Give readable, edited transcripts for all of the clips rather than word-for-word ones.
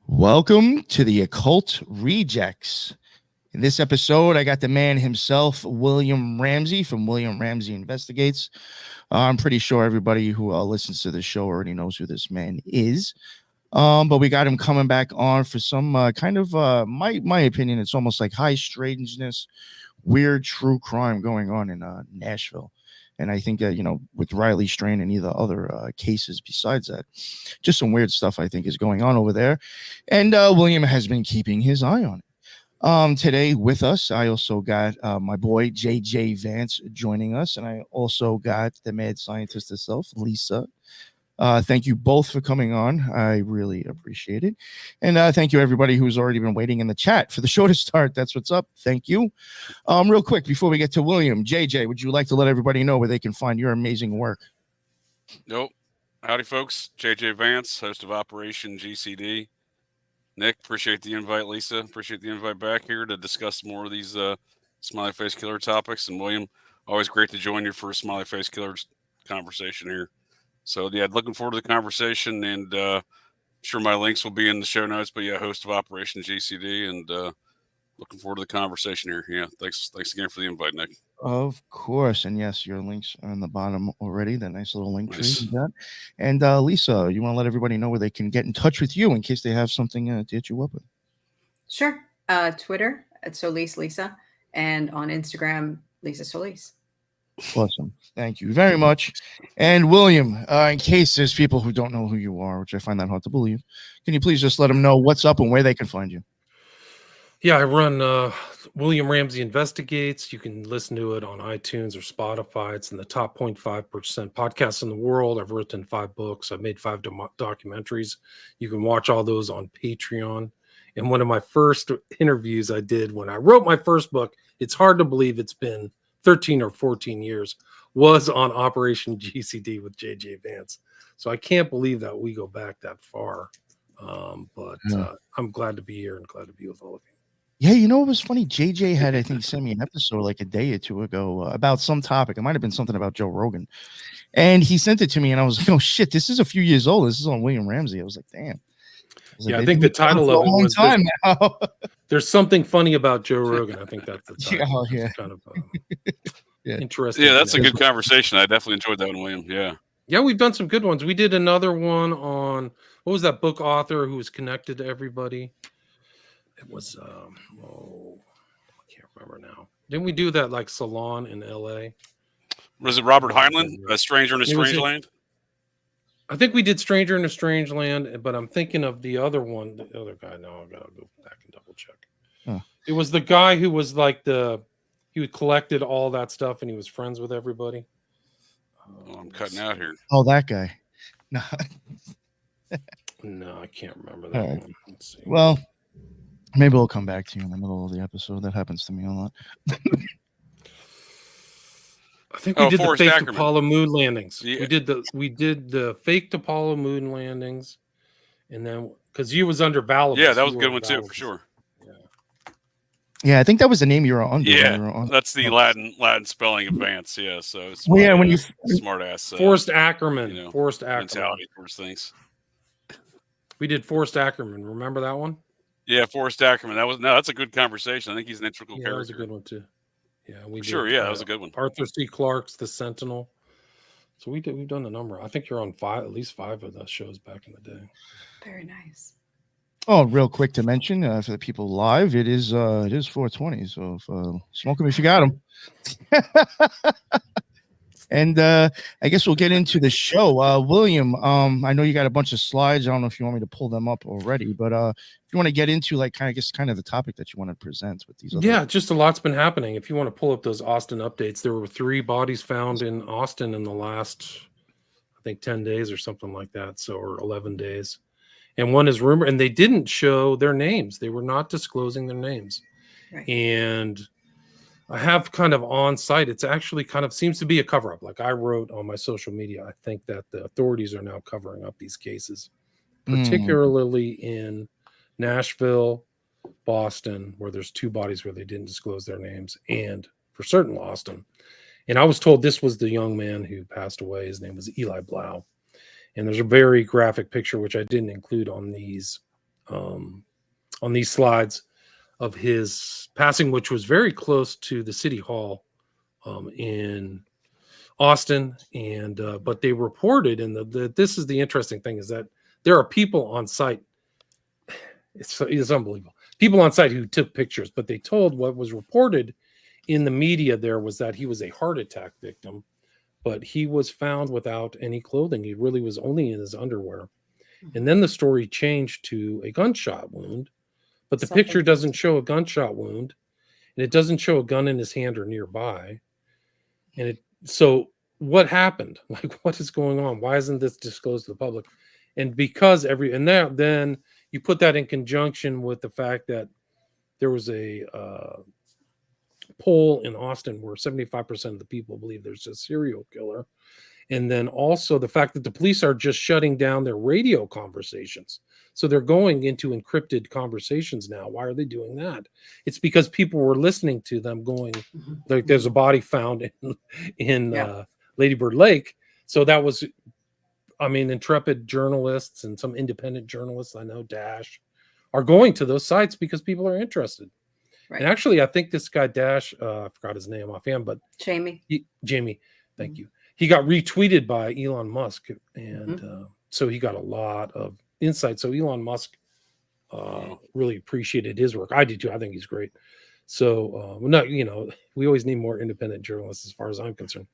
Welcome to the Occult Rejects. In this episode, I got the man himself, William Ramsey from William Ramsey Investigates. I'm pretty sure everybody who listens to this show already knows who this man is. But we got him coming back on for some my opinion, it's almost like high strangeness, weird true crime going on in Nashville. And I think with Riley Strain and either other cases besides that, just some weird stuff I think is going on over there. And William has been keeping his eye on it. Today with us, I also got my boy JJ Vance joining us, and I also got the mad scientist herself, Lisa. Thank you both for coming on. I really appreciate it. And thank you, everybody who's already been waiting in the chat for the show to start. That's what's up. Thank you. Real quick, before we get to William, JJ, would you like to let everybody know where they can find your amazing work? Nope. Howdy, folks. JJ Vance, host of Operation GCD. Nick, appreciate the invite. Lisa, appreciate the invite back here to discuss more of these smiley face killer topics. And William, always great to join you for a smiley face killers conversation here. So, yeah, looking forward to the conversation, and sure my links will be in the show notes. But, yeah, host of Operation GCD, and looking forward to the conversation here. Yeah, thanks again for the invite, Nick. Of course. And, yes, your links are on the bottom already, that nice little link tree. And, Lisa, you want to let everybody know where they can get in touch with you in case they have something to hit you up with? Sure. Twitter, at Solis Lisa, and on Instagram, Lisa Solis. Awesome. Thank you very much. And William, in case there's people who don't know who you are, which I find that hard to believe, can you please just let them know what's up and where they can find you? Yeah, I run William Ramsey Investigates. You can listen to it on iTunes or Spotify. It's in the top 0.5% podcasts in the world. I've written 5 books. I've made 5 documentaries. You can watch all those on Patreon. And one of my first interviews I did when I wrote my first book, it's hard to believe it's been 13 or 14 years, was on Operation GCD with JJ Vance. So I can't believe that we go back that far. But I'm glad to be here and glad to be with all of you. Yeah, you know what was funny? JJ had, I think, sent me an episode like a day or two ago about some topic. It might have been something about Joe Rogan. And he sent it to me, and I was like, oh, shit, this is a few years old. This is on William Ramsey. I was like, damn. I think the title of it was now. There's something funny about Joe Rogan. I think that's the title. Yeah. Kind of interesting. Yeah, that's a good conversation. I definitely enjoyed that one, William. Yeah. Yeah, we've done some good ones. We did another one on, what was that book author who was connected to everybody? It was, I can't remember now. Didn't we do that like salon in LA? Was it Robert Heinlein, A Stranger in a Strange Land? I think we did Stranger in a Strange Land, but I'm thinking of the other one, the other guy. Now I gotta go back and double check. It was the guy who was like he collected all that stuff and he was friends with everybody. I'm cutting out here. Oh, that guy. No. No, I can't remember that one. Let's see. Well, maybe we'll come back to you in the middle of the episode. That happens to me a lot. I think we did the fake Apollo moon landings. Yeah. We did the fake Apollo moon landings, and then because you was under Validus. Yeah, that was a good one too, for sure. Yeah, I think that was the name you were under. Yeah, that's the Latin spelling of Vance. Yeah, so it's when you smart ass Forrest Ackerman, Forrest Ackerman mentality towards things. We did Forrest Ackerman. Remember that one? Yeah, Forrest Ackerman. That's a good conversation. I think he's an integral character. That was a good one too. Yeah, that was a good one. Arthur C. Clarke's The Sentinel. So we've done a number. I think you're on at least 5 of those shows back in the day. Very nice. Oh, real quick to mention for the people live, it is 420. So smoke them if you got them. And I guess we'll get into the show. William, I know you got a bunch of slides. I don't know if you want me to pull them up already, but if you want to get into kind of the topic that you want to present with these. Yeah, just a lot's been happening. If you want to pull up those Austin updates, there were 3 bodies found in Austin in the last, I think, 10 days or something like that. Or 11 days. And one is rumored, and they didn't show their names. They were not disclosing their names. Right. And I have kind of on site. It's actually kind of seems to be a cover up. Like I wrote on my social media, I think that the authorities are now covering up these cases, particularly in Nashville, Boston, where there's 2 bodies where they didn't disclose their names, and for certain Austin. And I was told this was the young man who passed away. His name was Eli Blau. And there's a very graphic picture, which I didn't include on these on these slides of his passing, which was very close to the city hall in Austin. And but they reported, and this is the interesting thing, is that there are people on site. It's unbelievable. People on site who took pictures, but they told what was reported in the media there was that he was a heart attack victim, but he was found without any clothing. He really was only in his underwear. And then the story changed to a gunshot wound, but the picture doesn't show a gunshot wound, and it doesn't show a gun in his hand or nearby. And so what happened? Like, what is going on? Why isn't this disclosed to the public? And because then you put that in conjunction with the fact that there was a poll in Austin where 75% of the people believe there's a serial killer. And then also the fact that the police are just shutting down their radio conversations. So they're going into encrypted conversations now. Why are they doing that? It's because people were listening to them going, like, there's a body found in Lady Bird Lake. So that was, I mean, intrepid journalists and some independent journalists, I know, Dash, are going to those sites because people are interested. Right. And actually, I think this guy Dash, I forgot his name offhand, but Jamie, thank you. He got retweeted by Elon Musk, and so he got a lot of insight. So Elon Musk really appreciated his work. I do too. I think he's great. So we always need more independent journalists, as far as I'm concerned.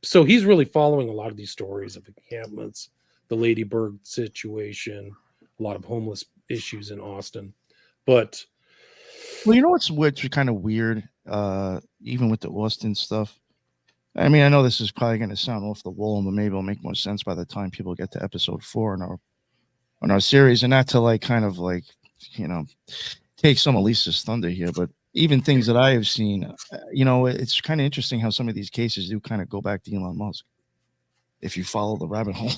So he's really following a lot of these stories of encampments, the Lady Bird situation, a lot of homeless issues in Austin. But well, you know what's kind of weird, even with the Austin stuff. I mean, I know this is probably going to sound off the wall, but maybe it'll make more sense by the time people get to episode 4 in our series, and not to like kind of like, take some of Lisa's thunder here, but even things that I have seen, it's kind of interesting how some of these cases do kind of go back to Elon Musk, if you follow the rabbit hole.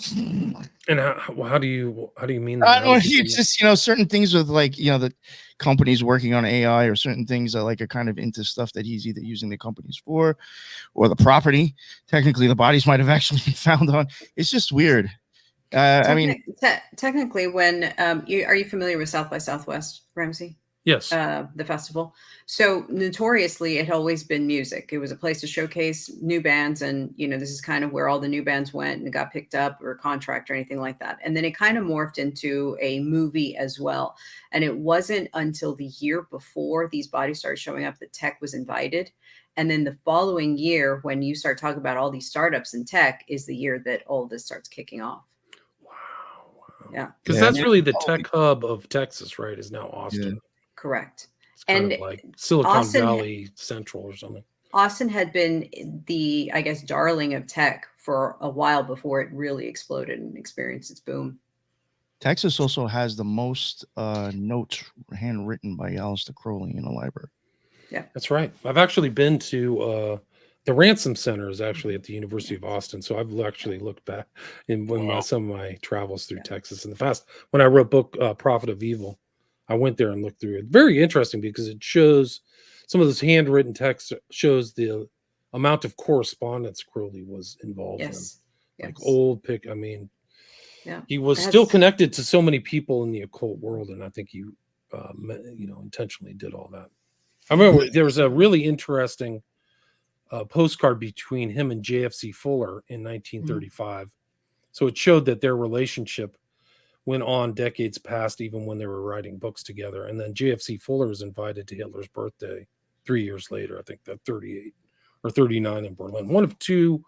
And how do you mean that? I don't know. It's just, certain things with like, the companies working on AI, or certain things that like are kind of into stuff that he's either using the companies for, or the property. Technically, the bodies might have actually been found on. It's just weird. Technically, when are you familiar with South by Southwest, Ramsey? Yes. The festival. So notoriously, it had always been music. It was a place to showcase new bands. And, this is kind of where all the new bands went and got picked up, or contract or anything like that. And then it kind of morphed into a movie as well. And it wasn't until the year before these bodies started showing up that tech was invited. And then the following year, when you start talking about all these startups in tech, is the year that all this starts kicking off. Wow. Yeah. Because that's really the tech hub of Texas, right? Is now Austin. Yeah. Correct. It's kind of like Silicon Valley Central or something. Austin had been the, I guess, darling of tech for a while before it really exploded and experienced its boom. Texas also has the most notes handwritten by Aleister Crowley in a library. Yeah, that's right. I've actually been to the Ransom Center is actually at the University of Austin. So I've actually looked back in some of my travels through Texas in the past. When I wrote book Prophet of Evil, I went there and looked through it. Very interesting because it shows some of this handwritten text, shows the amount of correspondence Crowley was involved in. Like old pick. I mean, he was still connected to so many people in the occult world, and I think he, intentionally did all that. I remember there was a really interesting postcard between him and JFC Fuller in 1935. So it showed that their relationship went on decades past, even when they were writing books together. And then JFC Fuller was invited to Hitler's birthday 3 years later, I think that 38 or 39 in Berlin. One of two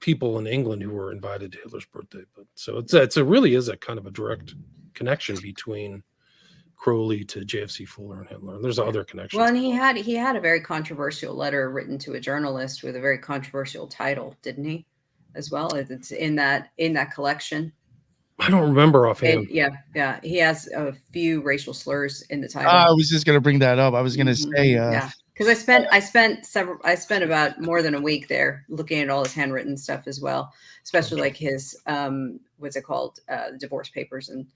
people in England who were invited to Hitler's birthday. But so it really is a kind of a direct connection between Crowley to JFC Fuller and Hitler. And there's other connections. Well, and he had a very controversial letter written to a journalist with a very controversial title, didn't he? As well, it's in that collection. I don't remember offhand. Yeah. He has a few racial slurs in the title. I was just gonna bring that up. I was gonna say, because I spent about more than a week there looking at all his handwritten stuff as well, especially like his what's it called, divorce papers and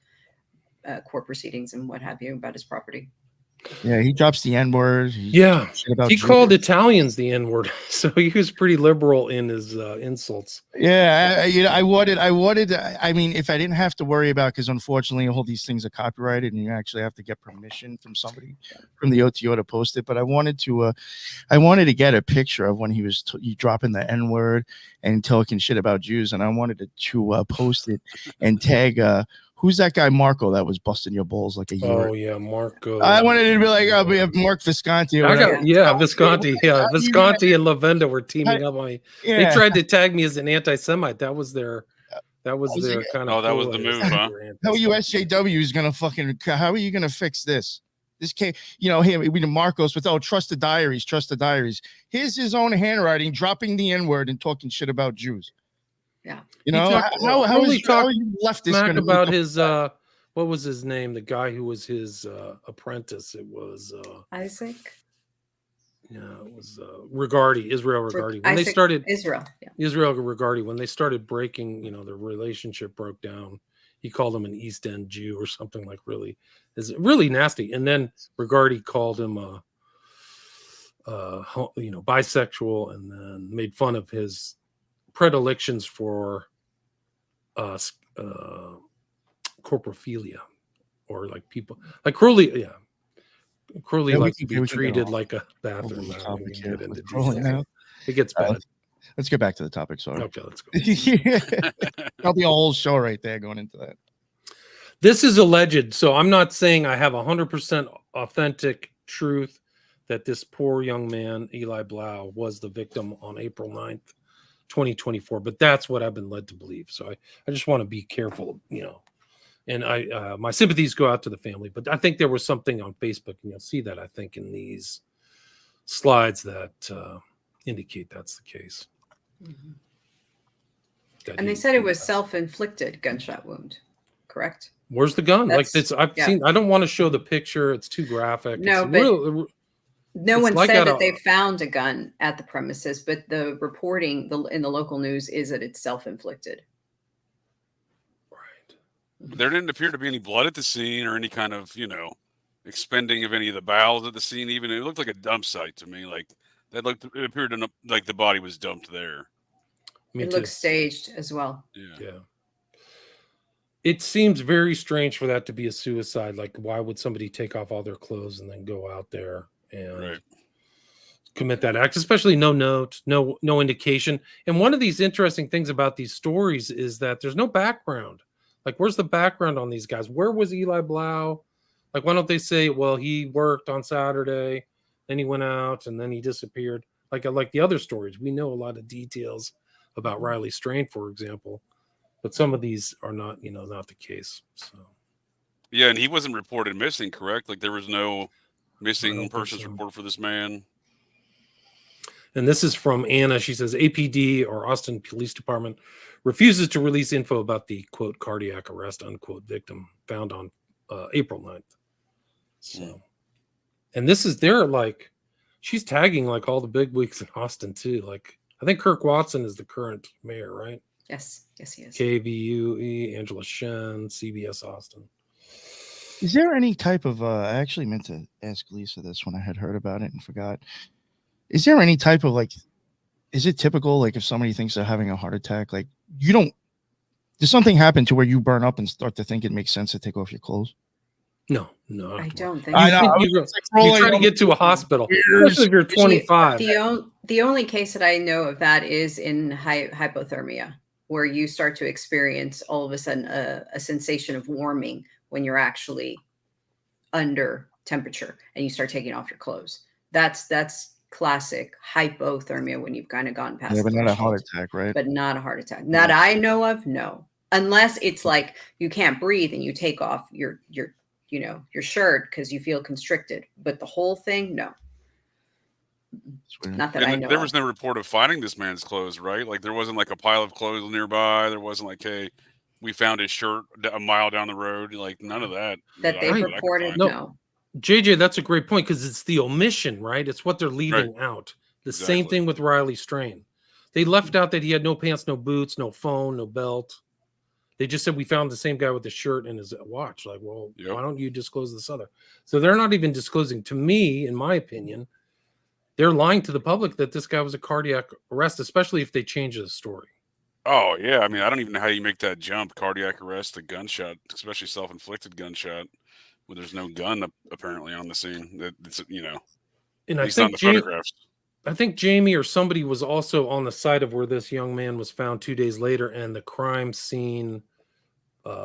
court proceedings and what have you about his property. Yeah, he drops the N-word. Yeah, he Jews. called Italians the N-word, so he was pretty liberal in his insults. Yeah, I wanted. I mean, if I didn't have to worry about, because unfortunately, all these things are copyrighted, and you actually have to get permission from somebody from the OTO to post it. But I wanted to get a picture of when he was dropping the N-word and talking shit about Jews, and I wanted to post it and tag. Who's that guy Marco that was busting your balls like a year? Oh yeah, Marco. I wanted it to be like, oh, we have Mark Visconti. Visconti. Yeah, Visconti and Lavenda were teaming up on me. Yeah. They tried to tag me as an anti-Semite. That was their kind of. Oh, that was the move, huh? How are you SJW is gonna fucking? How are you gonna fix this? This came, him, Marcos with trust the diaries. Here's his own handwriting, dropping the N-word and talking shit about Jews. Yeah. How you left this about his what was his name? The guy who was his apprentice. It was Isaac. Yeah, it was Israel Regardi. When Isaac, they started Israel Regardi, when they started breaking, their relationship broke down. He called him an East End Jew or something really nasty. And then Regardi called him bisexual, and then made fun of his predilections for corporophilia, or like people like cruelly like to be treated like a bathroom. It gets bad. Let's get back to the topic. Sorry. Okay, let's go. That'll be a whole show right there going into that. This is alleged, so I'm not saying I have 100% authentic truth that this poor young man, Eli Blau, was the victim on April 9th, 2024, but that's what I've been led to believe. So I just want to be careful, and my sympathies go out to the family, but I think there was something on Facebook, and you'll see that, I think, in these slides that indicate that's the case. Mm-hmm. And they said it was self-inflicted gunshot wound, correct? Where's the gun? Seen. I don't want to show the picture. It's too graphic. No, but no one said that they found a gun at the premises, but the reporting in the local news is that it's self-inflicted. Right. There didn't appear to be any blood at the scene or any kind of, expending of any of the bowels at the scene. Even it looked like a dump site to me. Like it appeared like the body was dumped there. It looks staged as well. Yeah. It seems very strange for that to be a suicide. Like, why would somebody take off all their clothes and then go out there and commit that act? Especially no note, no indication. And one of these interesting things about these stories is that there's no background. Like, where's the background on these guys? Where was Eli Blau? Like, why don't they say, well, he worked on Saturday, then he went out, and then he disappeared? Like the other stories, we know a lot of details about Riley Strain, for example. But some of these are not, not the case. So, yeah, and he wasn't reported missing, correct? Like there was no missing persons report for this man. And this is from Anna. She says APD, or Austin Police Department, refuses to release info about the quote cardiac arrest unquote victim found on April 9th. So, and this is she's tagging like all the big wigs in Austin too. Like I think Kirk Watson is the current mayor, right? Yes, he is. KVUE, Angela Shen, CBS Austin. Is there any type of I actually meant to ask Lisa this when I had heard about it and forgot. Is there any type of is it typical, like if somebody thinks they're having a heart attack, like does something happen to where you burn up and start to think it makes sense to take off your clothes? No. I don't think. I know. You try to get to a hospital, especially if you're 25. The only case that I know of that is in hypothermia, where you start to experience all of a sudden a sensation of warming when you're actually under temperature and you start taking off your clothes. That's classic hypothermia when you've kind of gone past. Yeah, but not a heart attack, right? But not a heart attack that I know of. No, unless it's like you can't breathe and you take off your shirt because you feel constricted. But the whole thing, no. Not that I know. There was no report of finding this man's clothes, right? Like there wasn't like a pile of clothes nearby. There wasn't like, hey, we found his shirt a mile down the road. Like none of that. That they reported, no. JJ, that's a great point because it's the omission, right? It's what they're leaving out. The same thing with Riley Strain. They left out that he had no pants, no boots, no phone, no belt. They just said we found the same guy with the shirt and his watch. Like, well, Yep. why don't you disclose this other? So they're not even disclosing. To me, in my opinion, they're lying to the public that this guy was a cardiac arrest, especially if they change the story. Oh yeah, I mean, I don't even know how you make that jump: cardiac arrest, a gunshot, especially self-inflicted gunshot, where there's no gun apparently on the scene. That's And at I least on think the photographs. I think Jamie or somebody was also on the site of where this young man was found 2 days later, and the crime scene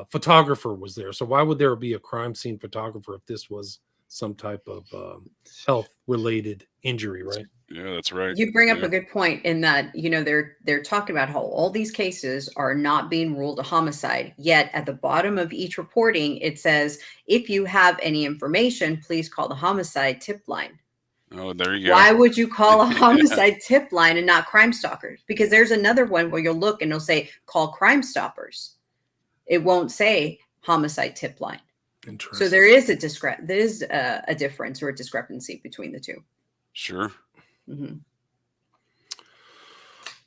photographer was there. So why would there be a crime scene photographer if this was some type of health-related injury, right? Yeah, that's right. You bring up Yeah. a good point in that, they're talking about how all these cases are not being ruled a homicide. Yet at the bottom of each reporting, it says, if you have any information, please call the homicide tip line. Oh, there you go. Why would you call a homicide tip line and not Crime Stoppers? Because there's another one where you'll look and it'll say, call Crime Stoppers. It won't say homicide tip line. Interesting. So there is a difference or a discrepancy between the two. Sure. Mm-hmm.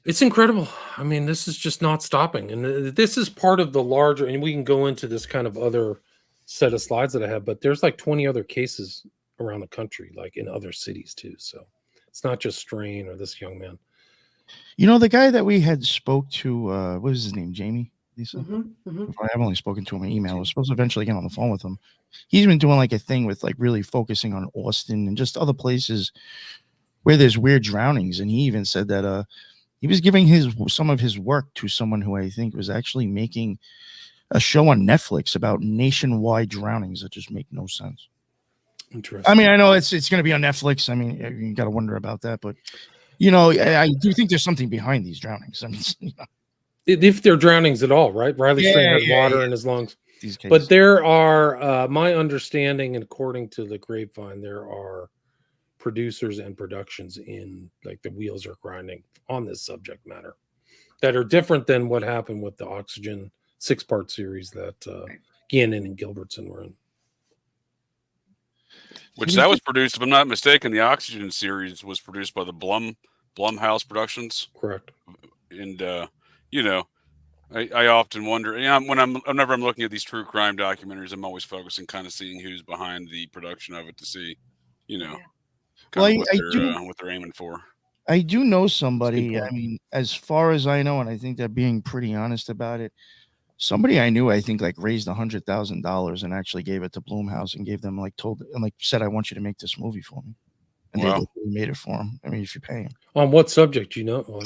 It's incredible. I mean, this is just not stopping. And this is part of the larger, and we can go into this kind of other set of slides that I have, but there's like 20 other cases around the country, like in other cities too. So it's not just Strain or this young man. The guy that we had spoke to, what was his name? Jamie? Lisa? Mm-hmm. Mm-hmm. I've only spoken to him in email. I was supposed to eventually get on the phone with him. He's been doing like a thing with like really focusing on Austin and just other places where there's weird drownings. And he even said that he was giving some of his work to someone who I think was actually making a show on Netflix about nationwide drownings that just make no sense. Interesting. I mean, I know it's going to be on Netflix. I mean, you got to wonder about that, but I do think there's something behind these drownings. I mean, if they're drownings at all, right? Riley Strain had water in his lungs. These cases. But there are, my understanding, and according to the grapevine, there are producers and productions in like the wheels are grinding on this subject matter that are different than what happened with the Oxygen 6-part series that Gannon and Gilbertson were in. Which that was produced, if I'm not mistaken, the Oxygen series was produced by the Blumhouse Productions. Correct. And I often wonder, whenever I'm looking at these true crime documentaries, I'm always focusing, kind of seeing who's behind the production of it to see, what they're aiming for. I do know somebody. I mean, as far as I know, and I think they're being pretty honest about it. Somebody I knew, I think, like raised $100,000 and actually gave it to Blumhouse and gave them said, "I want you to make this movie for me," and they made it for him. I mean, if you pay him. On what subject,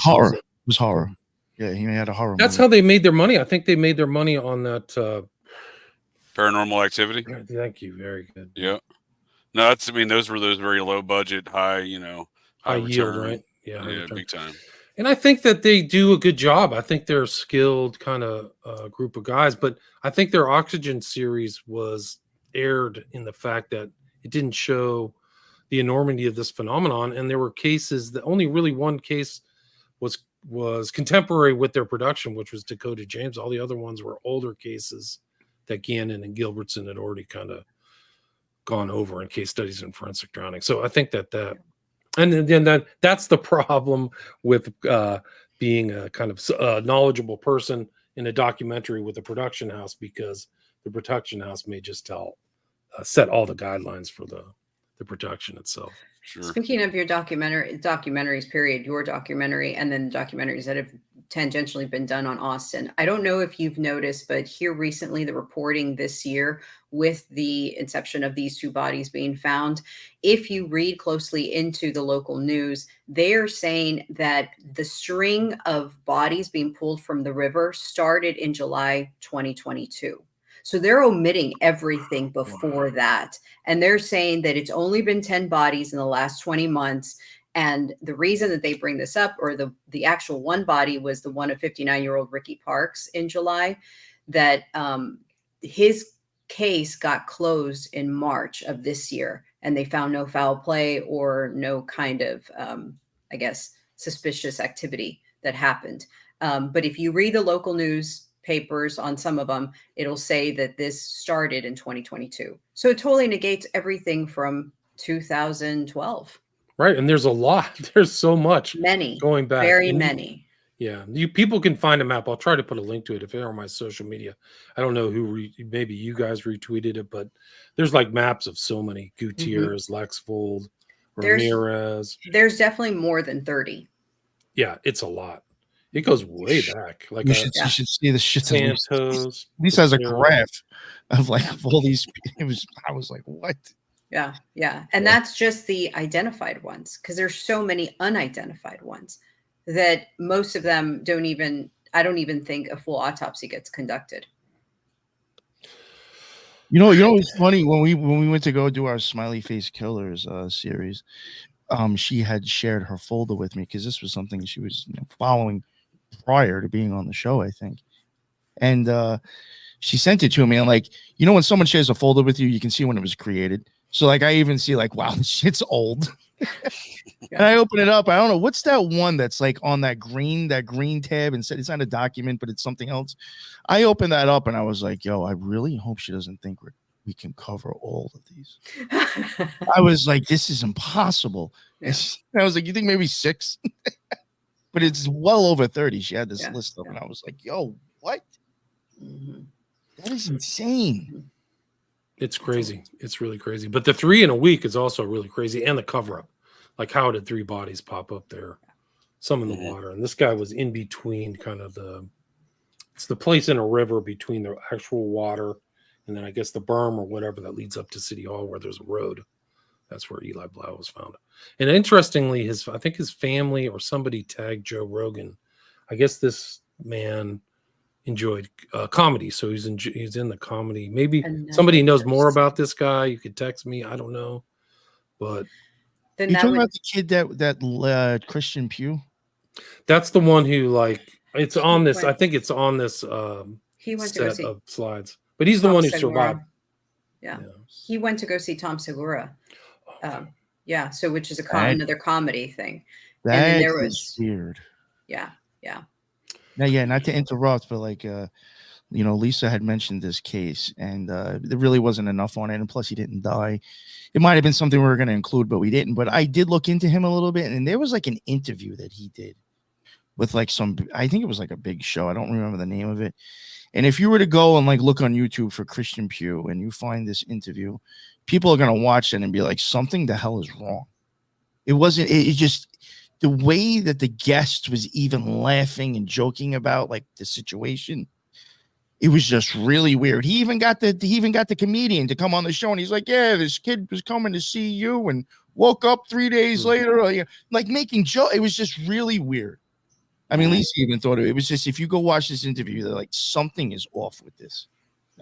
horror. It was horror. Yeah, he had a horror. That's how they made their money. I think they made their money on that Paranormal Activity. Thank you. Very good. Yeah. No, those were those very low budget, high yield, right? Yeah, big time. And I think that they do a good job. I think they're a skilled kind of group of guys, but I think their Oxygen series was aired in the fact that it didn't show the enormity of this phenomenon. And there were cases that only really one case was contemporary with their production, which was Dakota James. All the other ones were older cases that Gannon and Gilbertson had already kind of gone over in case studies in forensic drowning. So I think and then that's the problem with being a kind of knowledgeable person in a documentary with a production house, because the production house may just set all the guidelines for the production itself. Sure. Speaking of your documentaries, period, your documentary, and then documentaries that have tangentially been done on Austin. I don't know if you've noticed, but here recently, the reporting this year with the inception of these two bodies being found, if you read closely into the local news, they are saying that the string of bodies being pulled from the river started in July 2022. So they're omitting everything before that. And they're saying that it's only been 10 bodies in the last 20 months. And the reason that they bring this up, or the actual one body, was the one of 59-year-old Ricky Parks in July, that his case got closed in March of this year. And they found no foul play or no kind of, suspicious activity that happened. But if you read the local news papers on some of them, it'll say that this started in 2022. So it totally negates everything from 2012. Right. And there's a lot. There's so much Many going back. Very many. Yeah, people can find a map. I'll try to put a link to it if they're on my social media. I don't know who maybe you guys retweeted it, but there's like maps of so many Gutierrez, Lexvold, Ramirez. There's definitely more than 30. Yeah, it's a lot. It goes way back. Like you should see the shit. Santos. Lisa has a graph of like of all these. I was like, what? Yeah. And that's just the identified ones, because there's so many unidentified ones that most of them I don't even think a full autopsy gets conducted. You know, it's funny when we went to go do our Smiley Face Killers series. She had shared her folder with me because this was something she was following prior to being on the show, I think. And she sent it to me, and like, when someone shares a folder with you, you can see when it was created. So like, I even see like, wow, this shit's old. And I open it up. I don't know what's that one that's like on that green tab, and said it's not a document, but it's something else. I opened that up and I was like, yo, I really hope she doesn't think we can cover all of these. I was like, this is impossible. Yeah. I was like, you think maybe 6? But it's well over 30. She had this list up, and I was like, yo, what? That is insane. It's crazy. It's really crazy. But the 3 in a week is also really crazy, and the cover up. Like, how did 3 bodies pop up there? Some in the water. And this guy was in between kind of it's the place in a river between the actual water and then I guess the berm or whatever that leads up to City Hall where there's a road. That's where Eli Blau was found. And interestingly, I think his family or somebody tagged Joe Rogan. I guess this man enjoyed comedy, so he's in the comedy. Maybe somebody knows more about this guy. You could text me. I don't know, but then you talking about the kid that Christian Pugh? That's the one who it's on this. I think it's on this he went set of slides, but he's the one who survived. Yeah, he went to go see Tom Segura. So which is another comedy thing. That was weird. Yeah. Now, not to interrupt, but like, Lisa had mentioned this case, and there really wasn't enough on it. And plus, he didn't die. It might have been something we were going to include, but we didn't. But I did look into him a little bit, and there was like an interview that he did with like I think it was like a big show. I don't remember the name of it. And if you were to go and like look on YouTube for Christian Pugh and you find this interview, people are going to watch it and be like, something the hell is wrong. It wasn't, it just, the way that the guest was even laughing and joking about like the situation, it was just really weird. He even got the comedian to come on the show, and he's like, yeah, this kid was coming to see you and woke up 3 days later, like making joke. It was just really weird. I mean, Lisa even thought it was just, if you go watch this interview, they're like, something is off with this.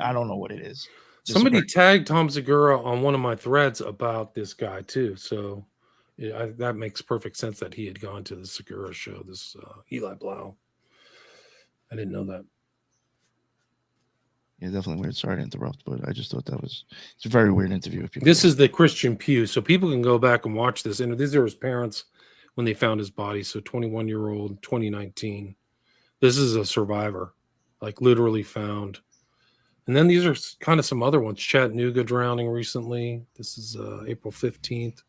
I don't know what it is. Somebody tagged Tom Segura on one of my threads about this guy too. So that makes perfect sense that he had gone to the Segura show, this Eli Blau. I didn't know that. Yeah, definitely weird. Sorry to interrupt, but I just thought it's a very weird interview. This is the Christian Pugh. So people can go back and watch this. And these are his parents when they found his body. So 21-year-old, 2019. This is a survivor, like literally found. And then these are kind of some other ones. Chattanooga drowning recently. This is April 15th.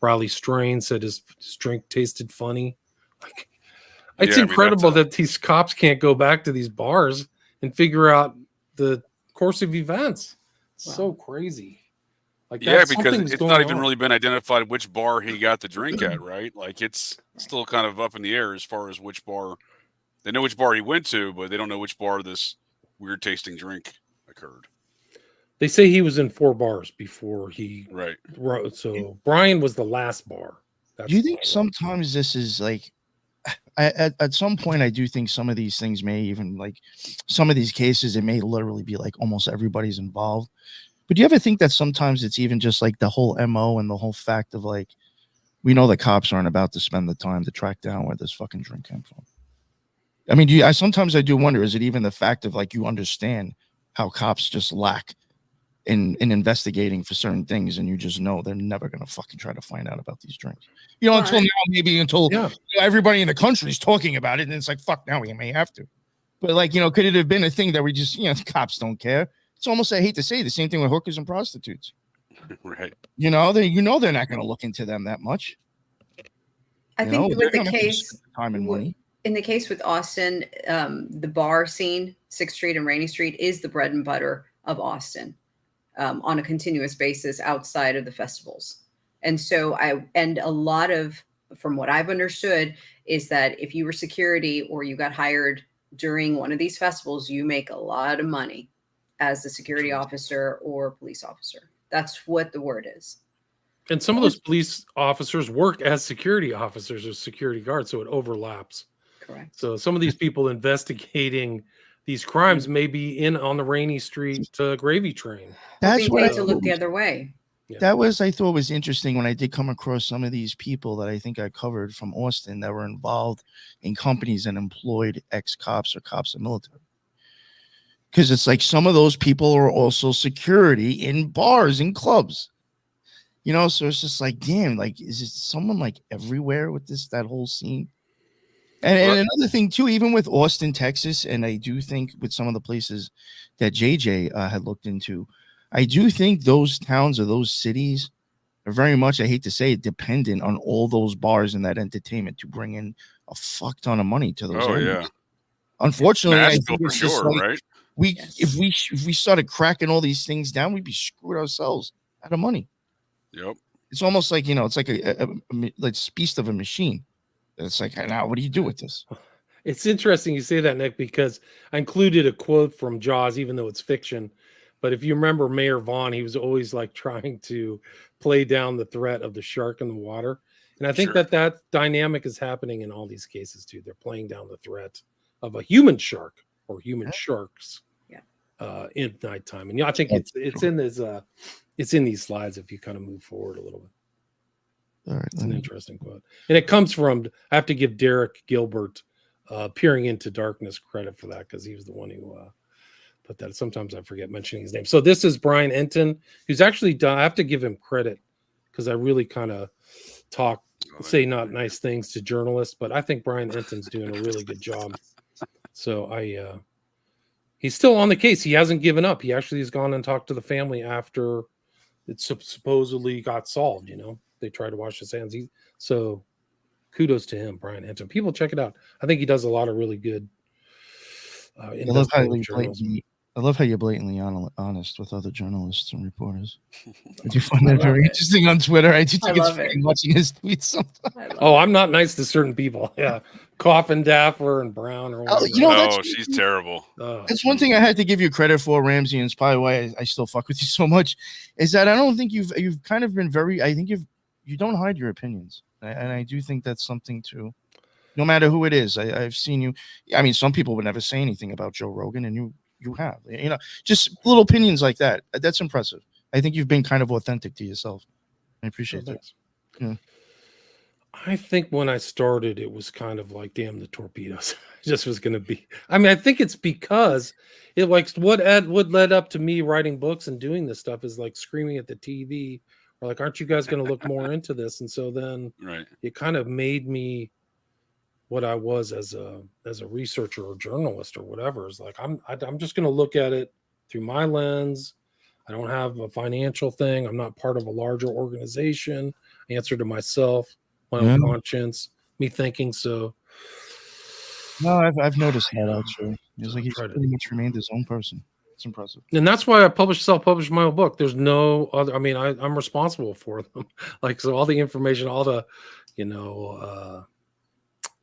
Riley Strain said his drink tasted funny. Like, it's incredible that these cops can't go back to these bars and figure out the course of events. It's so crazy. Like, because it's not even really been identified which bar he got the drink at, right? Like, it's still kind of up in the air as far as which bar. They know which bar he went to, but they don't know which bar this weird tasting drink occurred. They say he was in 4 bars before he wrote. So Brian was the last bar. Do you think sometimes this is like, at some point, I do think some of these things may even, like, some of these cases, it may literally be like almost everybody's involved. But do you ever think that sometimes it's even just like the whole MO and the whole fact of like, we know the cops aren't about to spend the time to track down where this fucking drink came from? I mean, sometimes I do wonder, is it even the fact of like, you understand how cops just lack in investigating for certain things, and you just know they're never going to fucking try to find out about these drinks, until now, maybe until everybody in the country is talking about it, and it's like, fuck, now we may have to. But like, could it have been a thing that we just, cops don't care? It's almost, I hate to say, the same thing with hookers and prostitutes. Right. They're not going to look into them that much. I think with the case, time and money. in the case with Austin, the bar scene, 6th Street and Rainy Street, is the bread and butter of Austin on a continuous basis outside of the festivals. And so a lot of, from what I've understood, is that if you were security or you got hired during one of these festivals, you make a lot of money as a security officer or police officer. That's what the word is. And some of those police officers work as security officers or security guards, so it overlaps. Correct. So some of these people investigating these crimes may be in on the Rainy Street gravy train. That's what I to look the other way. Yeah. That was, I thought, was interesting when I did come across some of these people that I think I covered from Austin that were involved in companies and employed ex-cops or cops of military. Because it's like some of those people are also security in bars and clubs. You know, so it's just like, damn, like, is it someone like everywhere with that whole scene? And another thing too, even with Austin, Texas, and I do think with some of the places that JJ had looked into, I do think those towns or those cities are very much, I hate to say it, dependent on all those bars and that entertainment to bring in a fuck ton of money to those areas. Yeah. Unfortunately, I Nashville think for it's just sure, like, right? if we started cracking all these things down, we'd be screwed ourselves out of money. Yep. It's almost like, you know, it's like a like beast of a machine. It's like, now what do you do with this? It's interesting you say that, Nick, because I included a quote from Jaws, even though it's fiction. But if you remember Mayor Vaughn, he was always like trying to play down the threat of the shark in the water. And I think Sure. that dynamic is happening in all these cases too. They're playing down the threat of a human shark or human sharks in nighttime. And I think it's in this it's in these slides if you kind of move forward a little bit. All right, it's an interesting quote. And it comes from, I have to give Derek Gilbert Peering Into Darkness credit for that, because he was the one who put that. Sometimes I forget mentioning his name. So this is Brian Enton, who's actually done, I have to give him credit because I really kind of say not nice things to journalists, but I think Brian Enton's doing a really good job. So he's still on the case. He hasn't given up. He actually has gone and talked to the family after it supposedly got solved. You know, they tried to wash his hands. So kudos to him, Brian Enton. People check it out. I think he does a lot of really good. I love how you're blatantly honest with other journalists and reporters. I do find that very interesting on Twitter. I do think it's funny watching his tweets sometimes. I'm not nice to certain people. Yeah, Coffin, Daffer, and Brown. Or you know, she's terrible. That's one thing I had to give you credit for, Ramsey, and it's probably why I still fuck with you so much. Is that I don't think you've kind of been very. I think you don't hide your opinions, and I do think that's something too. No matter who it is, I've seen you. I mean, some people would never say anything about Joe Rogan, and you have, you know, just little opinions like that. That's impressive. I think you've been kind of authentic to yourself. I appreciate that. Yeah. I think when I started, it was kind of like, damn the torpedoes. It just was going to be. I mean, I think it's because it like what led up to me writing books and doing this stuff is like screaming at the TV or like, aren't you guys going to look more into this? And so then it kind of made me what I was as a researcher or journalist or whatever. Is like I'm just going to look at it through my lens. I don't have a financial thing. I'm not part of a larger organization. I answer to myself, my own conscience, me thinking. So no, I've noticed that actually. It's like he's pretty much remained his own person. It's impressive. And that's why I self-published my own book. There's no other, I mean, I'm responsible for them. Like, so all the information, all the,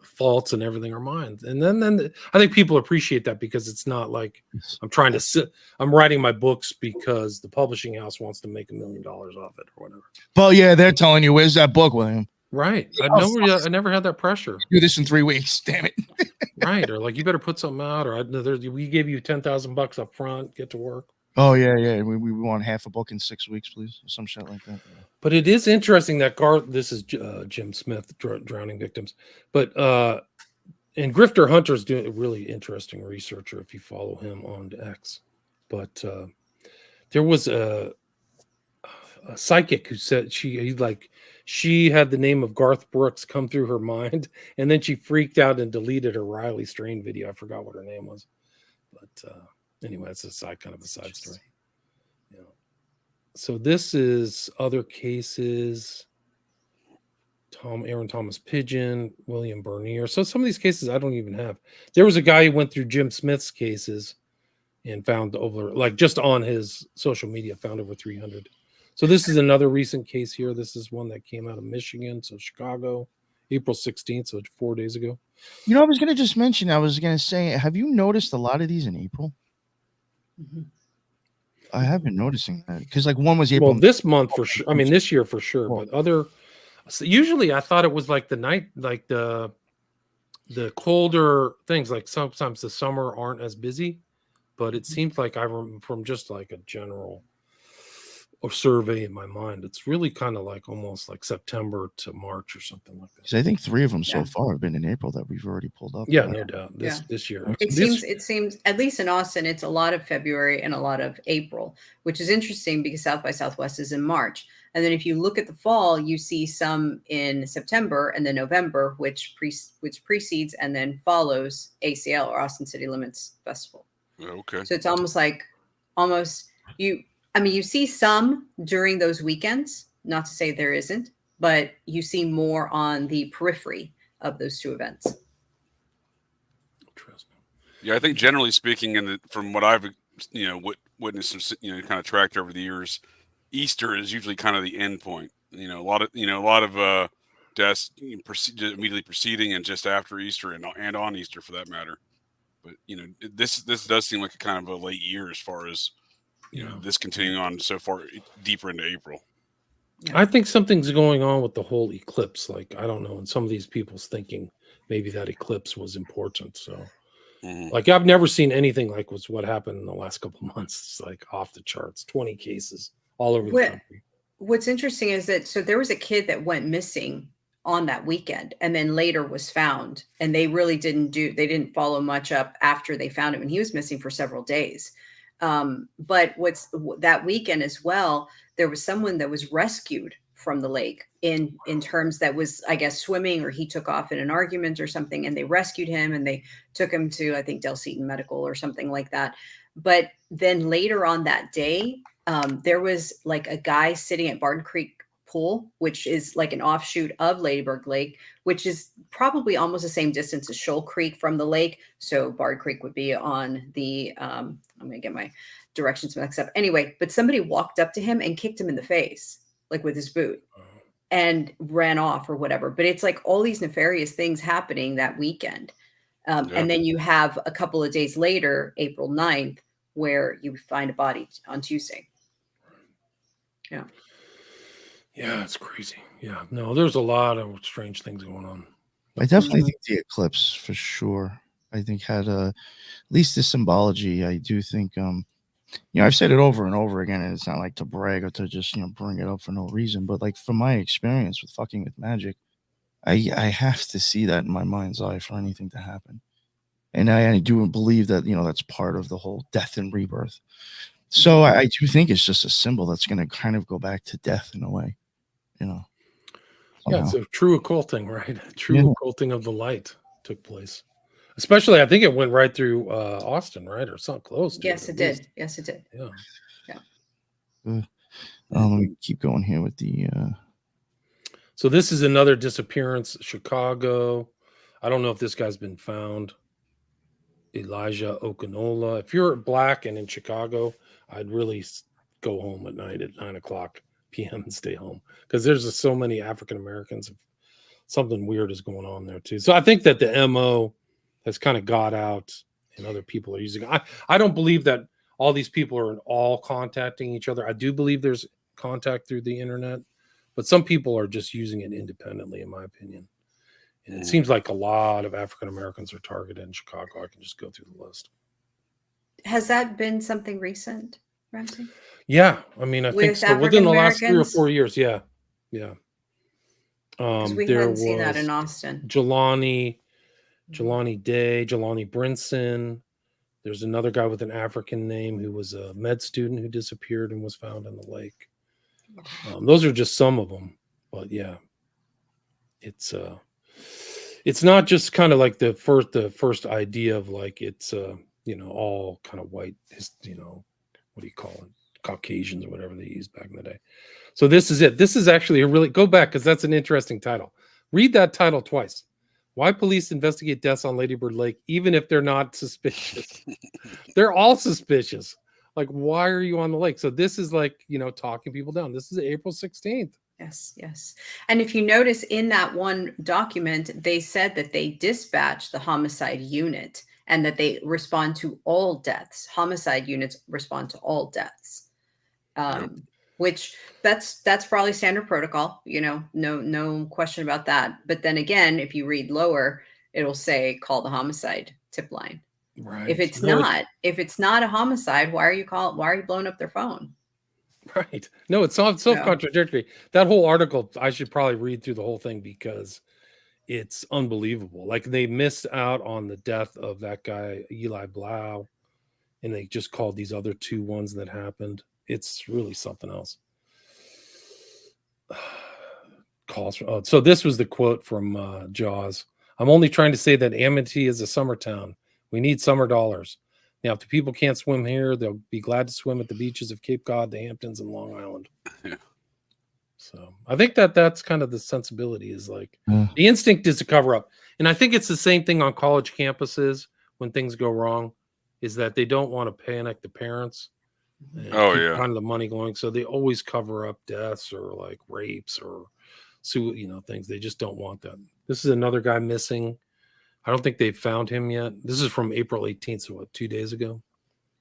faults and everything are mine. And then I think people appreciate that because it's not like I'm writing my books because the publishing house wants to make $1 million off it or whatever. Well, yeah, they're telling you, where's that book, William? Right. I never had that pressure. Do this in 3 weeks. Damn it. Right. Or like, you better put something out, or we gave you $10,000 up front, get to work. Oh yeah. We want half a book in 6 weeks, please. Some shit like that. But it is interesting that this is Jim Smith, Drowning Victims. But and Grifter Hunter's doing a really interesting researcher if you follow him on X. But there was a psychic who said she had the name of Garth Brooks come through her mind, and then she freaked out and deleted her Riley Strain video. I forgot what her name was, but anyway, that's a side story. Yeah. So this is other cases. Aaron Thomas Pigeon, William Bernier. So some of these cases I don't even have. There was a guy who went through Jim Smith's cases and found over, like just on his social media, found over 300. So this is another recent case here. This is one that came out of Michigan, so Chicago, April 16th, so 4 days ago. You know, I was going to just mention, I was going to say, have you noticed a lot of these in April? Mhm. I have been noticing that because like one was April. Well, this month for sure. I mean, this year for sure, Well, but other. So usually, I thought it was like the night, like the colder things. Like sometimes the summer aren't as busy, but it seems like from just like a general or survey in my mind, it's really kind of like almost like September to March or something like that. 'cause I think 3 of them so Yeah. far have been in April that we've already pulled up. Yeah, no doubt. This year, It seems at least in Austin, it's a lot of February and a lot of April, which is interesting because South by Southwest is in March. And then if you look at the fall, you see some in September and then November, which precedes and then follows ACL or Austin City Limits Festival. Okay. So it's almost like you see some during those weekends, not to say there isn't, but you see more on the periphery of those two events. Yeah, I think generally speaking, from what I've witnessed, kind of tracked over the years, Easter is usually kind of the end point. A lot of deaths immediately preceding and just after Easter and on Easter for that matter. But this does seem like a kind of a late year as far as this continuing on so far deeper into April. I think something's going on with the whole eclipse. Like, I don't know, and some of these people's thinking maybe that eclipse was important. So, like, I've never seen anything like what happened in the last couple of months. It's like off the charts, 20 cases all over the country. What's interesting is that, so there was a kid that went missing on that weekend and then later was found, and they really didn't follow much up after they found him, and he was missing for several days. But that weekend as well, there was someone that was rescued from the lake in terms that was, I guess, swimming, or he took off in an argument or something, and they rescued him and they took him to, I think, Del Seaton Medical or something like that. But then later on that day, there was like a guy sitting at Barton Creek Pool, which is like an offshoot of Ladybird Lake, which is probably almost the same distance as Shoal Creek from the lake. So Barton Creek would be on the, I'm going to get my directions mixed up. Anyway, but somebody walked up to him and kicked him in the face, like with his boot, and ran off or whatever. But it's like all these nefarious things happening that weekend. And then you have a couple of days later, April 9th, where you find a body on Tuesday. Yeah. Yeah, it's crazy. Yeah, no, there's a lot of strange things going on. I definitely think the eclipse for sure. I think had at least the symbology. I do think, I've said it over and over again, and it's not like to brag or to just, bring it up for no reason. But like from my experience with fucking with magic, I have to see that in my mind's eye for anything to happen. And I do believe that, that's part of the whole death and rebirth. So I do think it's just a symbol that's going to kind of go back to death in a way, Yeah, somehow. it's a true occulting, right? True occulting of the light took place. Especially, I think it went right through Austin, right? Or something close to Yes, it did. Yes, it did. Yeah. Let me keep going here with the... So this is another disappearance, Chicago. I don't know if this guy's been found. Elijah Okanola. If you're black and in Chicago, I'd really go home at night at 9:00 p.m. and stay home, because there's just so many African Americans. Something weird is going on there too. So I think that the MO has kind of got out, and other people are using it. I don't believe that all these people are all contacting each other. I do believe there's contact through the internet, but some people are just using it independently, in my opinion. And it seems like a lot of African Americans are targeted in Chicago. I can just go through the list. Has that been something recent, Ramsey? Yeah, I mean, I think so. Within the last 3 or 4 years, yeah. Because we hadn't seen that in Austin. Jelani Day, Jelani Brinson. There's another guy with an African name who was a med student who disappeared and was found in the lake. Those are just some of them, but yeah, it's not just kind of like the first idea of like it's all kind of white, what do you call it, Caucasians or whatever they used back in the day. So this is it. This is actually a really, go back, because that's an interesting title. Read that title twice. Why police investigate deaths on Lady Bird Lake, even if they're not suspicious. They're all suspicious. Like, why are you on the lake? So this is like, talking people down. This is April 16th. Yes, yes. And if you notice in that one document, they said that they dispatch the homicide unit and that they respond to all deaths. Homicide units respond to all deaths. Which that's probably standard protocol, no question about that. But then again, if you read lower, it'll say call the homicide tip line. Right. If it's not a homicide, why are you blowing up their phone? Right. No, it's self-contradictory. That whole article, I should probably read through the whole thing because it's unbelievable. Like, they missed out on the death of that guy, Eli Blau, and they just called these other two ones that happened. It's really something else. So this was the quote from Jaws. I'm only trying to say that Amity is a summer town. We need summer dollars. Now, if the people can't swim here, they'll be glad to swim at the beaches of Cape Cod, the Hamptons, and Long Island. Yeah. So I think that's kind of the sensibility, is like the instinct is to cover up. And I think it's the same thing on college campuses when things go wrong, is that they don't want to panic the parents. Kind of the money going, so they always cover up deaths or like rapes or things. They just don't want that. This is another guy missing. I don't think they've found him yet. This is from April 18th, so 2 days ago.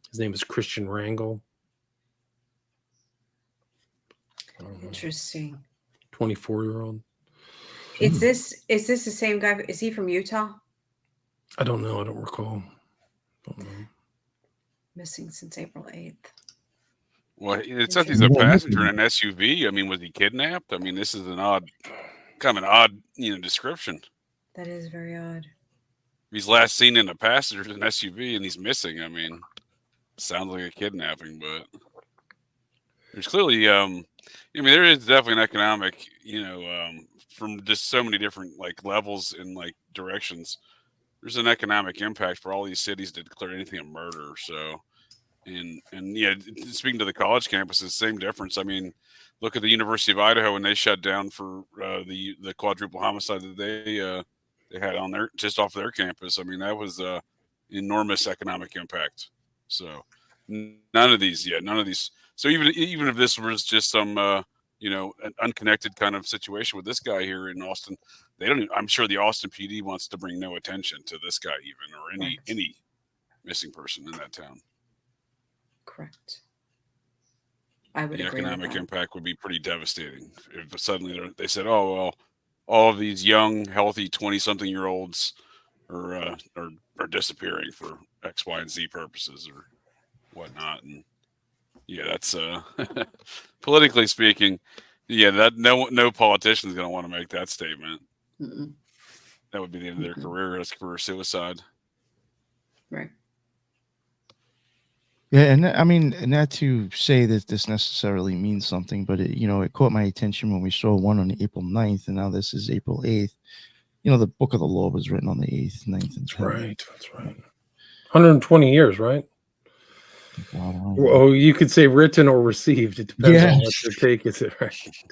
His name is Christian Rangel. Interesting. 24-year-old. Is this the same guy? Is he from Utah? I don't know. I don't recall. Missing since April 8th. Well, it says he's a passenger in an SUV. I mean, was he kidnapped? I mean, this is an odd description. That is very odd. He's last seen in a passenger in an SUV and he's missing. I mean, sounds like a kidnapping, but there's clearly, there is definitely an economic, from just so many different like levels and like directions. There's an economic impact for all these cities to declare anything a murder. So, and yeah, speaking to the college campuses, same difference. I mean, look at the University of Idaho when they shut down for the quadruple homicide that they had on their just off their campus. I mean, that was enormous economic impact. So none of these. So even if this was just some an unconnected kind of situation with this guy here in Austin, they don't. I'm sure the Austin PD wants to bring no attention to this guy even or any missing person in that town. Correct. I would the agree economic with that. impact would be pretty devastating if suddenly they said, "Oh well, all of these young, healthy 20-something-year-olds are disappearing for X, Y, and Z purposes or whatnot." And yeah, that's politically speaking, yeah, that no politician is going to want to make that statement. Mm-mm. That would be the end of their career. That's career suicide. Right. Yeah, and I mean, not to say that this necessarily means something, but it caught my attention when we saw one on April 9th, and now this is April 8th. The Book of the Law was written on the 8th, 9th, and 10th. That's right. 120 years, right? Wow. Oh, you could say written or received. It depends on what your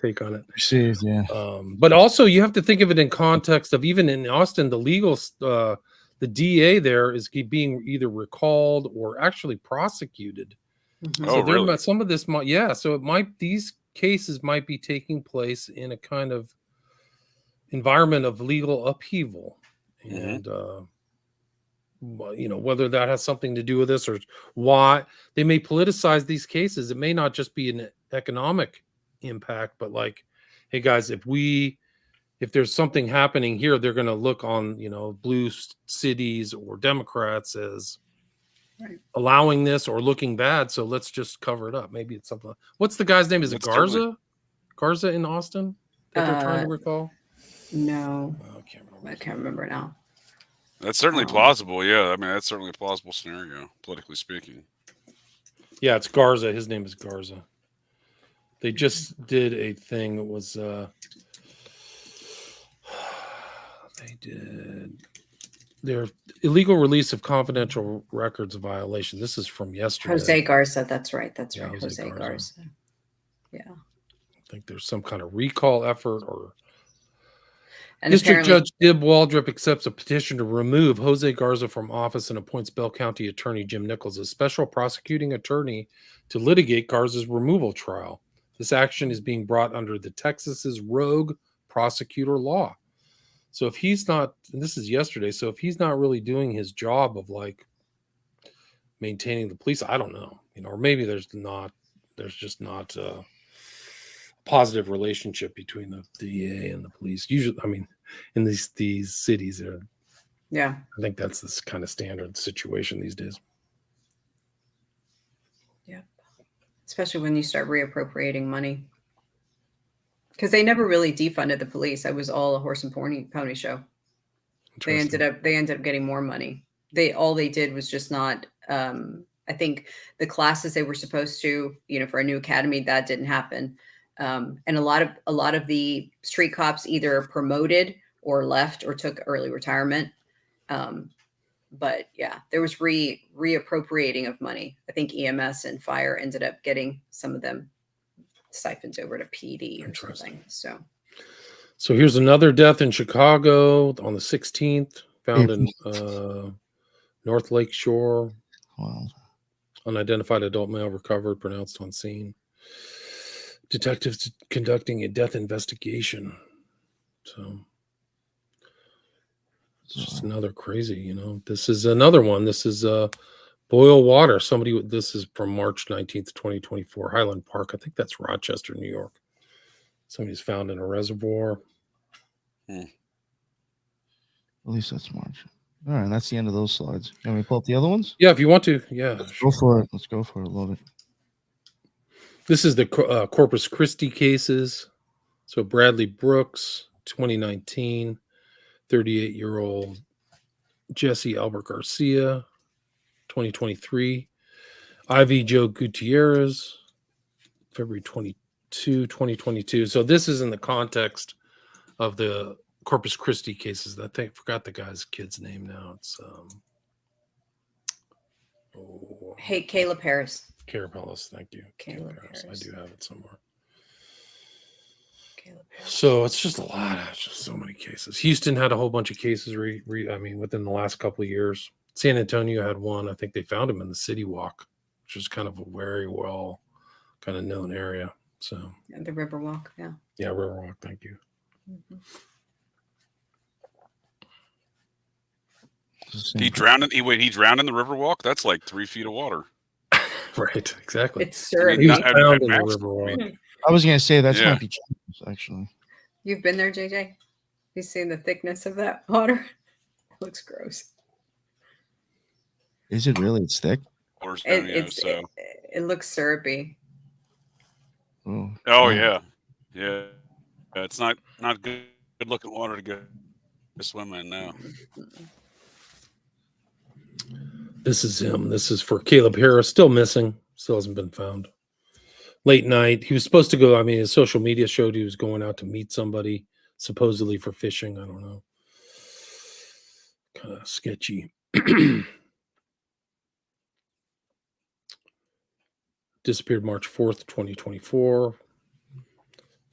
take on it. Received, yeah. But also, you have to think of it in context of even in Austin, the legal the DA there is being either recalled or actually prosecuted. Mm-hmm. Oh, really? Some of this so these cases might be taking place in a kind of environment of legal upheaval. And whether that has something to do with this or why they may politicize these cases. It may not just be an economic impact, but like, hey guys, if there's something happening here, they're going to look on, blue cities or Democrats as allowing this or looking bad. So let's just cover it up. Maybe it's something. What's the guy's name? Is it Garza? Garza in Austin that they're trying to recall? No. I can't remember now. That's certainly plausible. Yeah. I mean, that's certainly a plausible scenario, politically speaking. Yeah, it's Garza. His name is Garza. They just did a thing that was, they did their illegal release of confidential records violation. This is from yesterday. Jose Garza. That's right. That's right. Jose Jose Garza. Yeah. I think there's some kind of recall effort or. And District apparently, Judge Dib Waldrop accepts a petition to remove Jose Garza from office and appoints Bell County Attorney Jim Nichols as special prosecuting attorney to litigate Garza's removal trial. This action is being brought under the Texas's rogue prosecutor law. So if he's not, and this is yesterday, so if he's not really doing his job of like maintaining the police, I don't know, or maybe there's just not a positive relationship between the DA and the police. Usually, I mean, in these cities, yeah. I think that's this kind of standard situation these days. Yeah. Especially when you start reappropriating money. Because they never really defunded the police. It was all a horse and pony show. They ended up getting more money. All they did was just not. I think the classes they were supposed to, for a new academy, that didn't happen. And a lot of the street cops either promoted or left or took early retirement. But yeah, there was reappropriating of money. I think EMS and fire ended up getting some of them siphoned over to PD or something. So here's another death in Chicago on the 16th, found in North Lake Shore. Wow. Unidentified adult male recovered, pronounced on scene. Detectives conducting a death investigation. So it's just another crazy, This is another one. This is boil water. This is from March 19th, 2024, Highland Park. I think that's Rochester, New York. Somebody's found in a reservoir. At least that's March. All right, that's the end of those slides. Can we pull up the other ones? Yeah, if you want to. Yeah. Go for it. Let's go for it. Love it. This is the Corpus Christi cases. So Bradley Brooks, 2019, 38-year-old Jesse Albert Garcia, 2023. Ivy Joe Gutierrez, February 22, 2022. So this is in the context of the Corpus Christi cases. I forgot the guy's kid's name now. It's Hey, Caleb Harris. Caleb Harris, thank you. Caleb Harris. I do have it somewhere. Caleb Harris. So it's just a lot. Just so many cases. Houston had a whole bunch of cases. Within the last couple of years. San Antonio had one. I think they found him in the City Walk, which is kind of a very well kind of known area. So the Riverwalk, yeah. Yeah, Riverwalk. Thank you. Mm-hmm. He drowned in the Riverwalk. That's like 3 feet of water. Right, exactly. It's syrupy. He was found in the Riverwalk. I was going to say that's might be James, actually. You've been there, JJ? You've seen the thickness of that water? It looks gross. Is it really? It's thick? It looks syrupy. Oh, yeah. Yeah. It's not good looking water to go swim in now. This is him. This is for Caleb Harris. Still missing. Still hasn't been found. Late night. He was supposed to go. His social media showed he was going out to meet somebody, supposedly for fishing. I don't know. Kind of sketchy. Disappeared March 4th, 2024.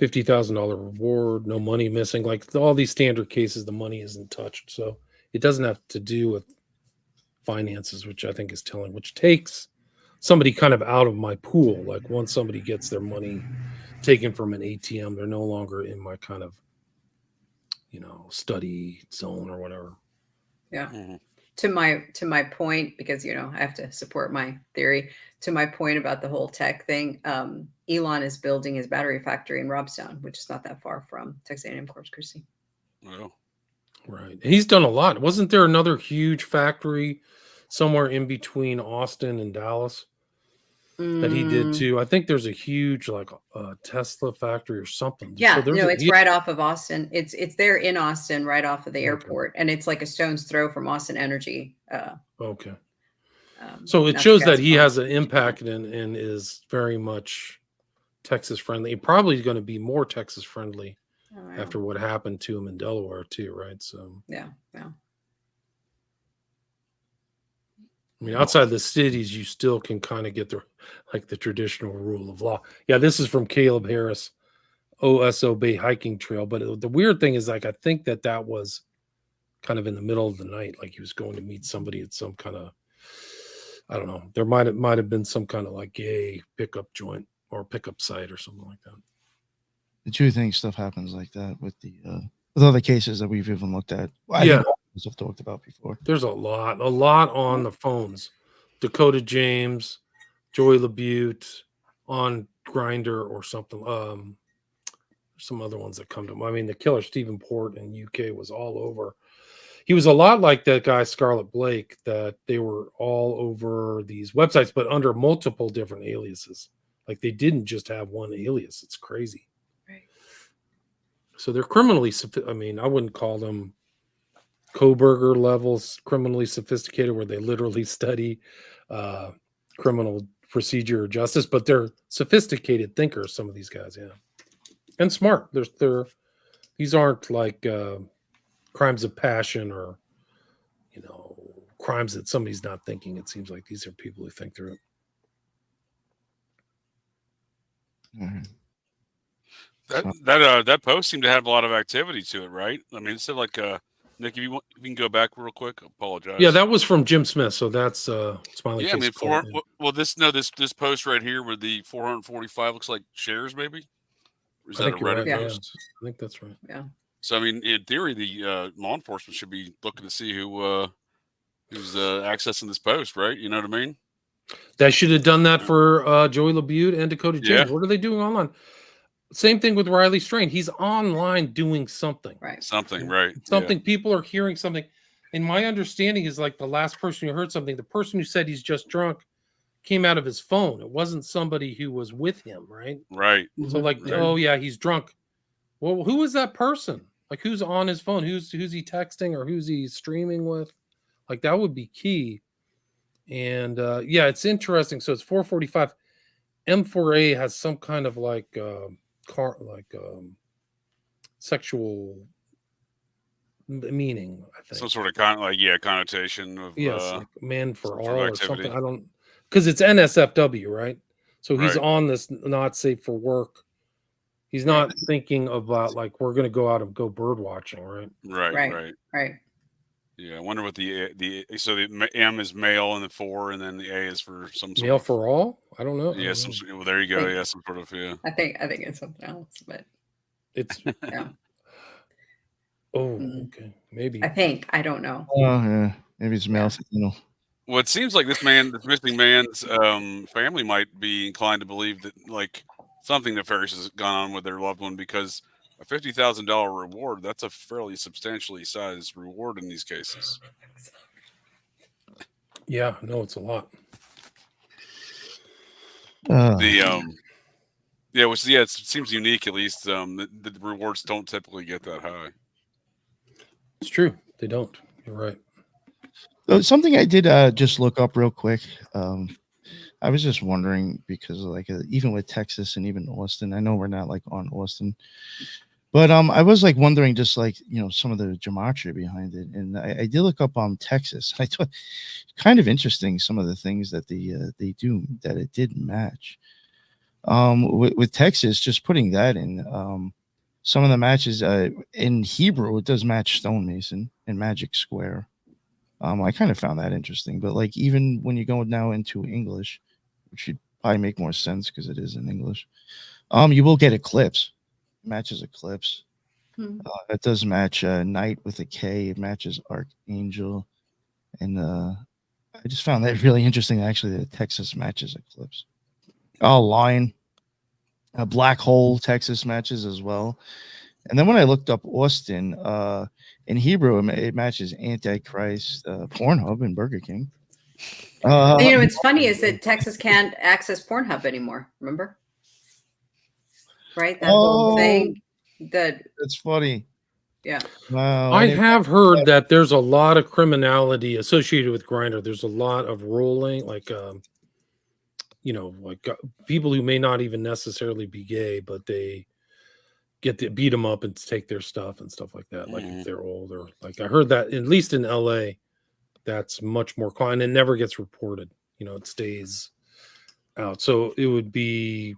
$50,000 reward. No money missing. Like all these standard cases, the money isn't touched. So it doesn't have to do with finances, which I think is telling, which takes somebody kind of out of my pool. Like once somebody gets their money taken from an ATM, they're no longer in my kind of, study zone or whatever. Yeah. Mm-hmm. To my point, because I have to support my theory. To my point about the whole tech thing, Elon is building his battery factory in Robstown, which is not that far from Texas A&M Corpus Christi. Well, right. And he's done a lot. Wasn't there another huge factory somewhere in between Austin and Dallas that he did too? I think there's a huge Tesla factory or something. Yeah, it's right off of Austin. It's there in Austin, right off of the airport, and it's like a stone's throw from Austin Energy. Okay. So it shows that he has an impact and is very much Texas friendly. He probably is going to be more Texas friendly after what happened to him in Delaware too, right? So yeah. Outside the cities, you still can kind of get the traditional rule of law. Yeah, this is from Caleb Harris. OSO Bay hiking trail. But the weird thing is, like, I think that was kind of in the middle of the night, like he was going to meet somebody at some kind of, I don't know. There might have been some kind of like gay pickup joint or pickup site or something like that. The two things stuff happens like that with the with other cases that we've even looked at. I Yeah. think I've talked about before. There's a lot on the phones. Dakota James, Joey LaBute on Grinder or something. Some other ones that come to mind. I mean, the killer Stephen Port in UK was all over. He was a lot like that guy Scarlett Blake, that they were all over these websites, but under multiple different aliases. Like they didn't just have one alias. It's crazy. Right. So they're criminally. I mean, I wouldn't call them Koberger levels criminally sophisticated, where they literally study criminal procedure or justice, but they're sophisticated thinkers. Some of these guys, yeah, and smart. These aren't like crimes of passion or crimes that somebody's not thinking. It seems like these are people who think through it. That post seemed to have a lot of activity to it, right? I mean, it's like Nick, if you can go back real quick, I apologize. Yeah, that was from Jim Smith, so that's Smiley. Yeah, I mean, this post right here with the 445 looks like shares, maybe. Or is that a Reddit right, post? Yeah. I think that's right. Yeah. So I mean, in theory, the law enforcement should be looking to see who's accessing this post, right? You know what I mean? They should have done that for Joey LaBute and Dakota James. Yeah. What are they doing online? Same thing with Riley Strain. He's online doing something. Right. Something, right? Something. People are hearing something. And my understanding is, like, the last person who heard something, the person who said he's just drunk, came out of his phone. It wasn't somebody who was with him, right? Right. So like, Right. Oh yeah, he's drunk. Well, who is that person? Like, who's on his phone? Who's he texting or who's he streaming with? Like, that would be key. And yeah, it's interesting. So it's 445. M4A has some kind of like sexual meaning, I think. Some sort of connotation of like man for all or activity. something. I don't, because it's NSFW, right? So he's Right. on this not safe for work. He's not thinking about like we're going to go out and go bird watching, right? Right. Yeah, I wonder what the M is male and the 4, and then the A is for some sort Male of, for all. I don't know. yeah. Well, there you go. Yeah, some sort of I think it's something else, but It's yeah. Oh, okay, maybe. I don't know. Oh yeah, maybe it's male. Well, it seems like this missing man's family might be inclined to believe that like something nefarious has gone on with their loved one, because a $50,000 reward, that's a fairly substantially sized reward in these cases. Yeah, no, it's a lot. It seems unique, at least. The rewards don't typically get that high. It's true. They don't. You're right. Something I did just look up real quick. I was just wondering, because like even with Texas and even Austin, I know we're not like on Austin, but I was like wondering just like, some of the gematria behind it. And I did look up Texas. I thought kind of interesting some of the things that they do that it did match. With Texas, just putting that in, some of the matches in Hebrew, it does match stonemason and magic square. I kind of found that interesting, but like even when you go now into English, which should probably make more sense because it is in English, you will get eclipse. It matches eclipse. It does match knight with a K. It matches archangel, and I just found that really interesting. Actually, that Texas matches eclipse. Lion, a black hole. Texas matches as well. And then when I looked up Austin, in Hebrew, it matches Antichrist, Pornhub, and Burger King. What's funny is that Texas can't access Pornhub anymore. Remember? Right? That whole thing. That's funny. Yeah. Wow. I have heard that there's a lot of criminality associated with Grindr. There's a lot of rolling, like, people who may not even necessarily be gay, but they get to beat them up and take their stuff and stuff like that. Like if they're older, like I heard that at least in LA, that's much more common. It never gets reported. It stays out. So it would be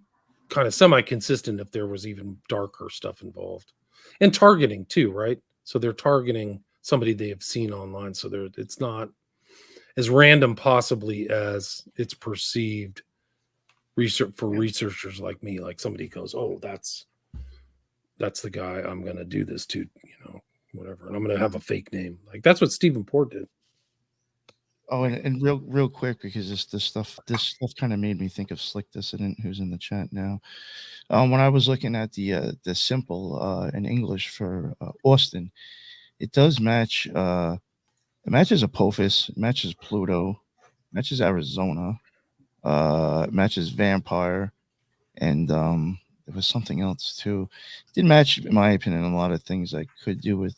kind of semi-consistent if there was even darker stuff involved, and targeting too, right? So they're targeting somebody they have seen online, so it's not as random possibly as it's perceived. Researchers like me, like somebody goes, oh, that's the guy I'm going to do this to, whatever, and I'm going to have a fake name. Like that's what Stephen Port did. Oh, and real quick, because this stuff kind of made me think of Slick Dissident, who's in the chat now. When I was looking at the simple in English for Austin, it does match. It matches Apophis, it matches Pluto, it matches Arizona, it matches Vampire, and there was something else too. It did match, in my opinion, a lot of things I could do with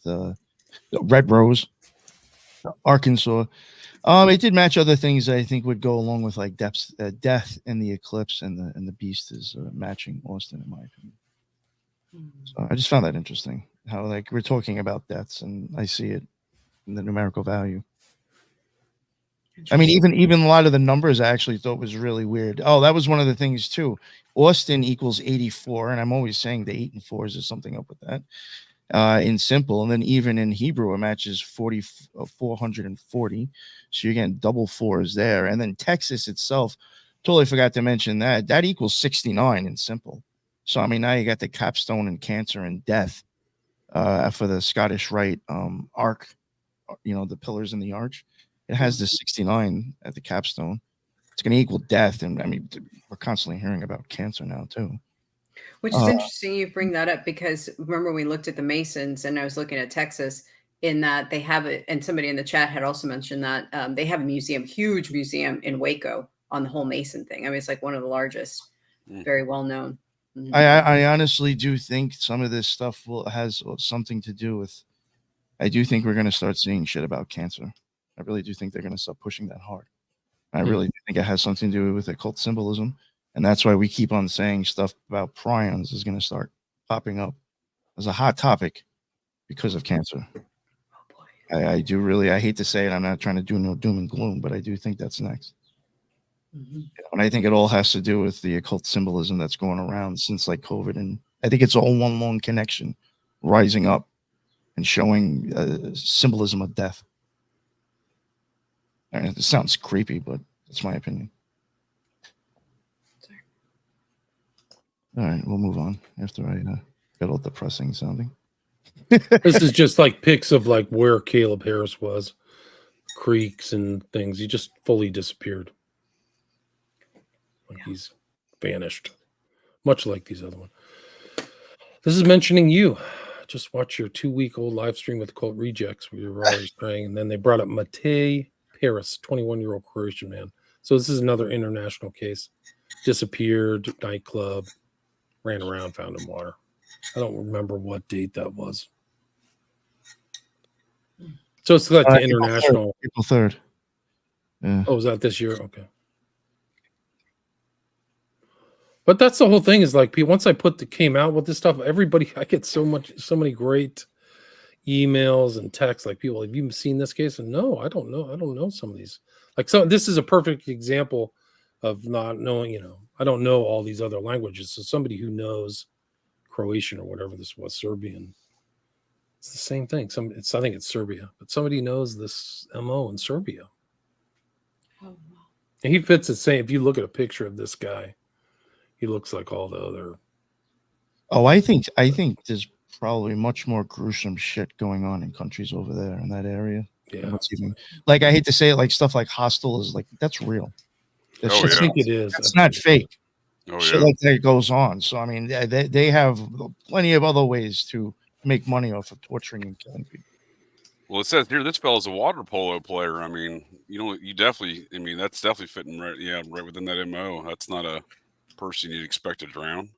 Red Rose, Arkansas. It did match other things I think would go along with like Death and the Eclipse and the Beast is matching Austin, in my opinion. So I just found that interesting. How like we're talking about deaths, and I see it in the numerical value. I mean, even a lot of the numbers I actually thought was really weird. Oh, that was one of the things too. Austin equals 84, and I'm always saying the 8 and 4s is something up with that. In simple, and then even in Hebrew, it matches 440. So you're getting double 4s there. And then Texas itself, totally forgot to mention that equals 69 in simple. So I mean, now you got the capstone and Cancer and Death for the Scottish Rite arc, the pillars in the arch. It has the 69 at the capstone. It's going to equal Death, and I mean, we're constantly hearing about Cancer now too. Which is interesting you bring that up, because remember we looked at the Masons, and I was looking at Texas, in that they have it, and somebody in the chat had also mentioned that they have a museum, huge museum in Waco on the whole Mason thing. I mean, it's like one of the largest, very well known. Mm-hmm. I honestly do think some of this stuff has something to do with. I do think we're going to start seeing shit about Cancer. I really do think they're going to start pushing that hard. I really do think it has something to do with occult symbolism. And that's why we keep on saying stuff about prions is going to start popping up as a hot topic because of Cancer. Oh boy. I do really, I hate to say it, I'm not trying to do no doom and gloom, but I do think that's next. Mm-hmm. And I think it all has to do with the occult symbolism that's going around since like COVID. And I think it's all one long connection rising up and showing symbolism of death. It sounds creepy, but that's my opinion. All right, we'll move on after I got all depressing sounding. This is just like pics of like where Caleb Harris was, creeks and things. He just fully disappeared. Like he's vanished, much like these other ones. This is mentioning you. Just watch your 2-week-old live stream with Occult Rejects where you were always praying, and then they brought up Matej Paris, 21-year-old Croatian man. So this is another international case. Disappeared, nightclub, ran around, found in water. I don't remember what date that was. So it's like the international. April 3rd. Yeah. Oh, was that this year? Okay. But that's the whole thing, is like, once I came out with this stuff, everybody, I get so many great emails and texts, like people, have you seen this case? And no, I don't know some of these. Like, so this is a perfect example of not knowing, I don't know all these other languages. So somebody who knows Croatian or whatever this was, Serbian, it's the same thing. I think it's Serbia, but somebody knows this MO in Serbia. Oh, wow. And he fits the same. If you look at a picture of this guy, he looks like all the other. Oh, I think there's probably much more gruesome shit going on in countries over there in that area. Yeah. Like, I hate to say it, like stuff like Hostel is like, that's real. I think it is. It's not fake. Oh, shit like that goes on. So I mean, they have plenty of other ways to make money off of torturing and killing people. Well, it says here this fellow's a water polo player. I mean, you definitely. I mean, that's definitely fitting right. Yeah, right within that MO. That's not a person you'd expect to drown.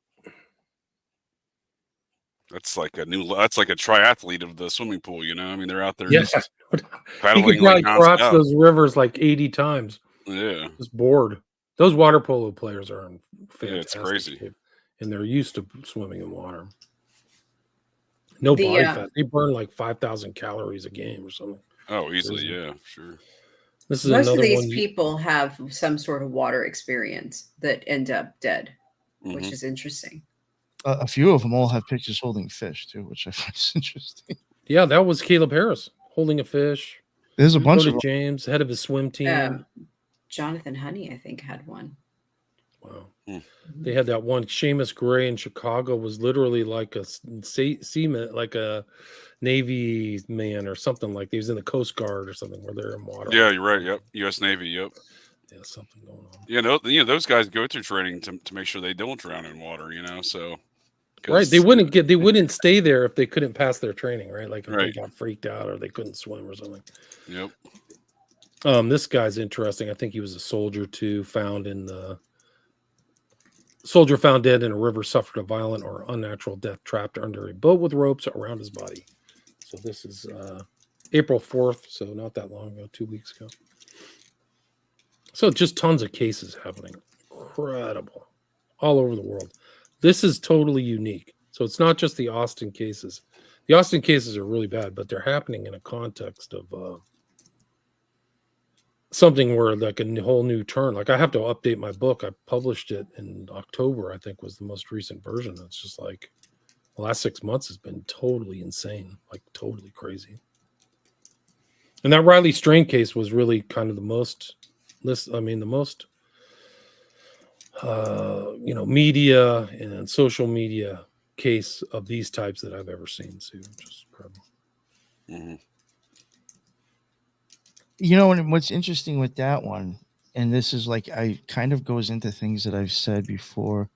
That's like a triathlete of the swimming pool. I mean, they're out there just paddling. You could probably cross those rivers like 80 times. Yeah, just bored. Those water polo players are fantastic. Yeah, it's crazy, and they're used to swimming in water. No body fat. They burn like 5,000 calories a game or something. Oh, easily, yeah, sure. Most of these people have some sort of water experience that end up dead. which is interesting. A few of them all have pictures holding fish too, which I find interesting. Yeah, that was Caleb Harris holding a fish. There's a bunch So of did James, head of his swim team. Jonathan Honey, I think, had one. Wow. Hmm. They had that one. Seamus Gray in Chicago was literally like a seaman, like a Navy man or something like that. He was in the Coast Guard or something where they're in water. Yeah, you're right. Yep. U.S. Navy. Yep. Yeah, something going on. Yeah, no, you know, those guys go through training to make sure they don't drown in water, you know, so. Right. They wouldn't stay there if they couldn't pass their training, right? Like if Right. they got freaked out or they couldn't swim or something. Yep. This guy's interesting. I think he was a soldier too, found dead in a river, suffered a violent or unnatural death trapped under a boat with ropes around his body. So this is April 4th, so not that long ago, 2 weeks ago. So just tons of cases happening. Incredible. All over the world. This is totally unique. So it's not just the Austin cases. The Austin cases are really bad, but they're happening in a context of something where like a whole new turn. Like I have to update my book. I published it in October, I think was the most recent version. It's just like the last 6 months has been totally insane, like totally crazy. And that Riley Strain case was really kind of the most media and social media case of these types that I've ever seen. So just incredible. Mm-hmm. You know, and what's interesting with that one, and this is like, I kind of goes into things that I've said before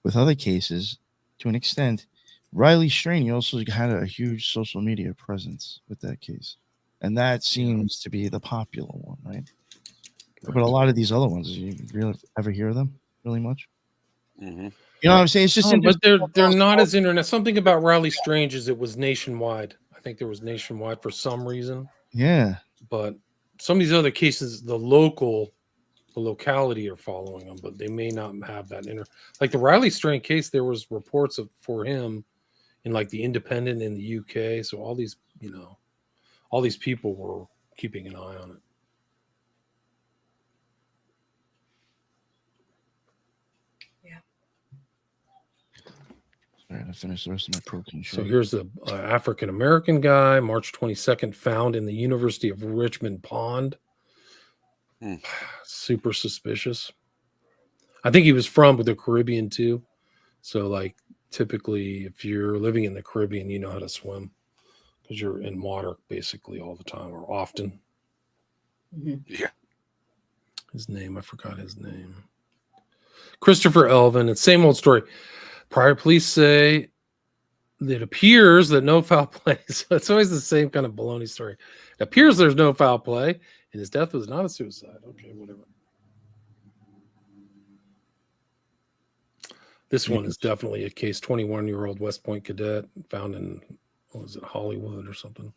with other cases to an extent. Riley Strain, you also had a huge social media presence with that case. And that seems to be the popular one, right? But a lot of these other ones, you really ever hear them really much? Mm-hmm. You know what I'm saying? It's just but they're not as internet. Something about Riley Strange is it was nationwide. I think there was nationwide for some reason. Yeah. But some of these other cases, the locality are following them, but they may not have that like the Riley Strain case. There was reports for him in like the Independent in the UK. So all these people were keeping an eye on it. All right, I finished the rest of my protein shake. So here's the African-American guy, March 22nd, found in the University of Richmond Pond. Super suspicious. I think he was from the Caribbean too. So like typically if you're living in the Caribbean, you know how to swim because you're in water basically all the time or often. Mm-hmm. Yeah. His name, I forgot his name. Christopher Elvin. It's same old story. Prior police say it appears that no foul play. So it's always the same kind of baloney story. It appears there's no foul play, and his death was not a suicide. Okay, whatever. This one is definitely a case. 21-year-old West Point cadet found in, what was it, Hollywood or something.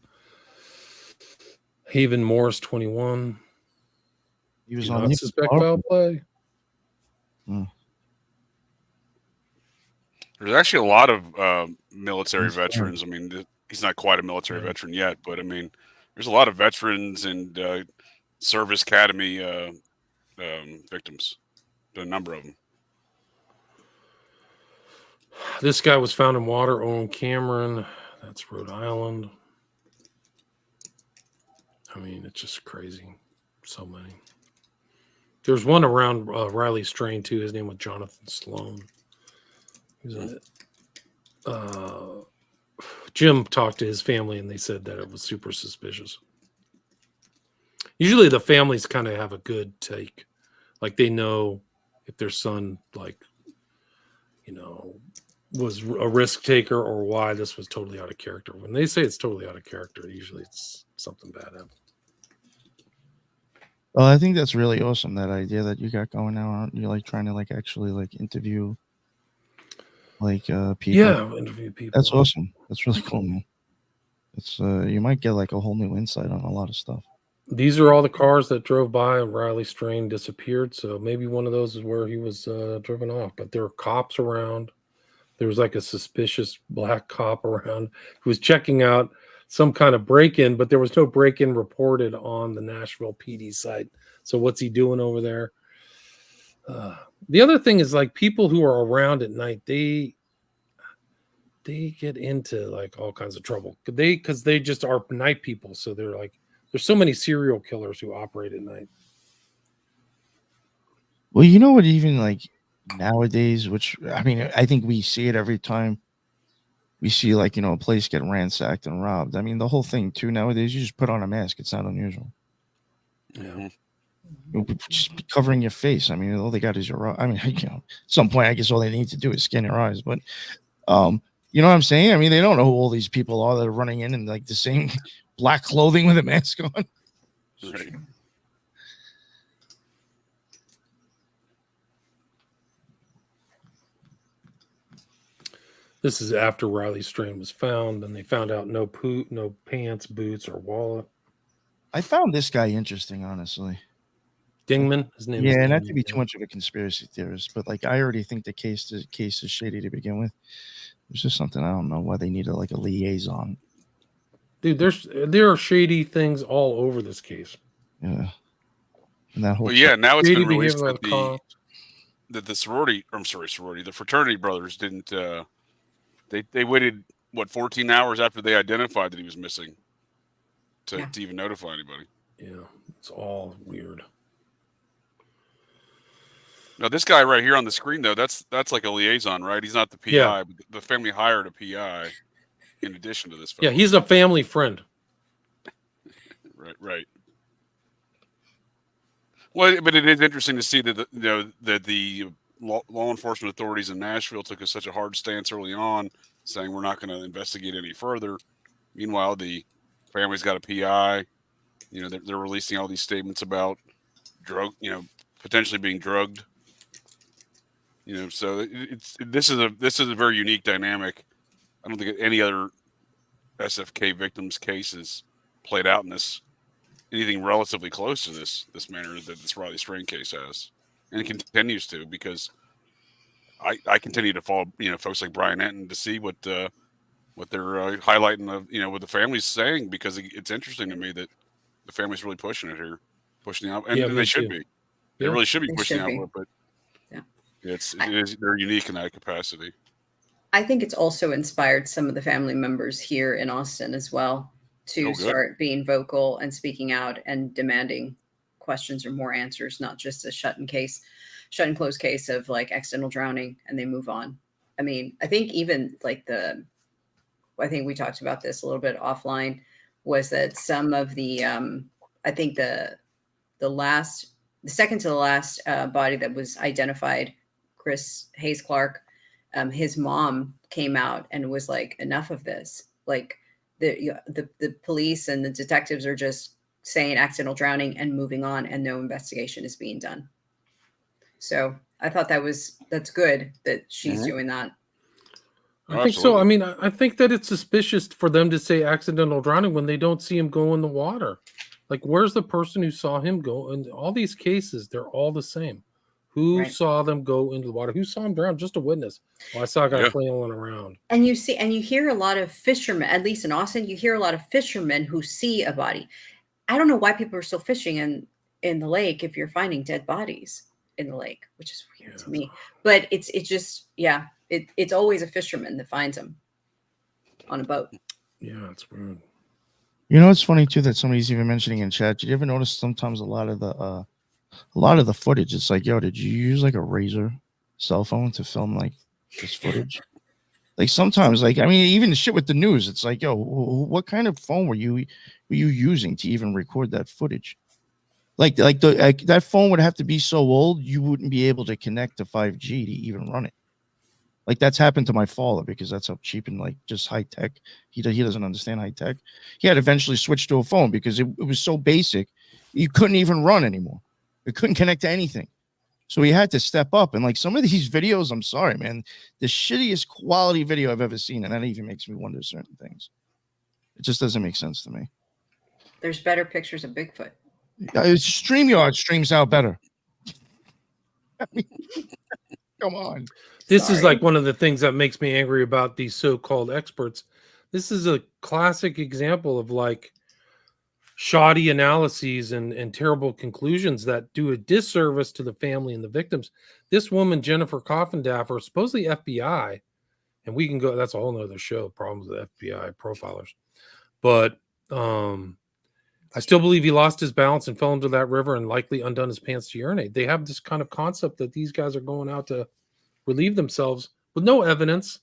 Haven Morris, 21. He was Do on not suspect foul play. There's actually a lot of military veterans. I mean, he's not quite a military veteran yet, but I mean, there's a lot of veterans and service academy victims. A number of them. This guy was found in water. Owen Cameron. That's Rhode Island. I mean, it's just crazy. So many. There's one around Riley Strain, too. His name was Jonathan Sloan. Jim talked to his family, and they said that it was super suspicious. Usually the families kind of have a good take. Like they know if their son, like, was a risk taker or why this was totally out of character. When they say it's totally out of character, usually it's something bad happened. Well, I think that's really awesome, that idea that you got going now. You're like trying to like actually like interview like people. Yeah, interview people. That's awesome. That's really cool, man. It's you might get like a whole new insight on a lot of stuff. These are all the cars that drove by and Riley Strain disappeared. So maybe one of those is where he was driven off. But there were cops around. There was like a suspicious black cop around who was checking out some kind of break-in, but there was no break-in reported on the Nashville PD site. So what's he doing over there? The other thing is like people who are around at night, they get into like all kinds of trouble. Because they just are night people. So they're like, there's so many serial killers who operate at night. Well, you know what? Even like nowadays, which I mean, I think we see it every time we see like, you know, a place get ransacked and robbed. I mean, the whole thing too nowadays, you just put on a mask. It's not unusual. Yeah. Just be covering your face. I mean, all they got is your. I mean, you know, at some point, I guess all they need to do is scan your eyes. But, you know what I'm saying? I mean, they don't know who all these people are that are running in like the same black clothing with a mask on. Right. This is after Riley Strain was found, and they found out no pants, boots, or wallet. I found this guy interesting, honestly. Dingman, his name is Yeah, Dingman, not to be too much of a conspiracy theorist, but like I already think the case is shady to begin with. It's just something I don't know why they needed like a liaison. Dude, there are shady things all over this case. Yeah, and that whole. Well, yeah. Now it's Shady been released behavior that of the sorority, the fraternity brothers didn't. They waited 14 hours after they identified that he was missing to even notify anybody. Yeah, it's all weird. Now this guy right here on the screen, though, that's like a liaison, right? He's not the PI, Yeah. but the family hired a PI in addition to this fellow. Yeah, he's a family friend. Right. Well, but it is interesting to see that the law enforcement authorities in Nashville took such a hard stance early on, saying we're not going to investigate any further. Meanwhile, the family's got a PI. You know, they're releasing all these statements about potentially being drugged. You know, so this is a very unique dynamic. I don't think any other SFK victims cases played out in anything relatively close to this manner that this Riley Strain case has, and it continues to, because I continue to follow folks like Brian Enton to see what they're highlighting of what the family's saying, because it's interesting to me that the family's really pushing it here, pushing the envelope, and they should be. They really should be pushing the envelope, but they're unique in that capacity. I think it's also inspired some of the family members here in Austin as well to start being vocal and speaking out and demanding questions or more answers, not just a shut and close case of like accidental drowning and they move on. I mean, I think even like I think we talked about this a little bit offline, was that some of the, I think the second to the last body that was identified, Chris Hayes Clark, his mom came out and was like, enough of this. Like the police and the detectives are just saying accidental drowning and moving on, and no investigation is being done. So I thought that's good that she's doing that. I think so. I mean, I think that it's suspicious for them to say accidental drowning when they don't see him go in the water. Like, where's the person who saw him go? And all these cases, they're all the same. Who saw them go into the water? Who saw him drown? Just a witness. Well, I saw a guy flailing around. And you hear a lot of fishermen, at least in Austin, you hear a lot of fishermen who see a body. I don't know why people are still fishing in the lake if you're finding dead bodies in the lake, which is weird to me. But it's just, it's always a fisherman that finds them on a boat. Yeah, it's weird. You know, it's funny too that somebody's even mentioning in chat. Did you ever notice sometimes a lot of the footage, it's like, yo, did you use like a Razor cell phone to film like this footage? Like sometimes, like, I mean, even the shit with the news, it's like, yo, what kind of phone were you using to even record that footage? Like that phone would have to be so old you wouldn't be able to connect to 5G to even run it. Like that's happened to my father, because that's how cheap and like just high tech. He doesn't understand high tech. He had to eventually switch to a phone because it was so basic, you couldn't even run anymore. It couldn't connect to anything. So he had to step up. And like some of these videos, I'm sorry, man, the shittiest quality video I've ever seen. And that even makes me wonder certain things. It just doesn't make sense to me. There's better pictures of Bigfoot. StreamYard streams out better. I mean, come on. This is like one of the things that makes me angry about these so-called experts. This is a classic example of like shoddy analyses and terrible conclusions that do a disservice to the family and the victims. This woman, Jennifer Coffindaffer, supposedly FBI, and we can go, that's a whole nother show, problems with FBI profilers. But I still believe he lost his balance and fell into that river and likely undone his pants to urinate. They have this kind of concept that these guys are going out to relieve themselves with no evidence.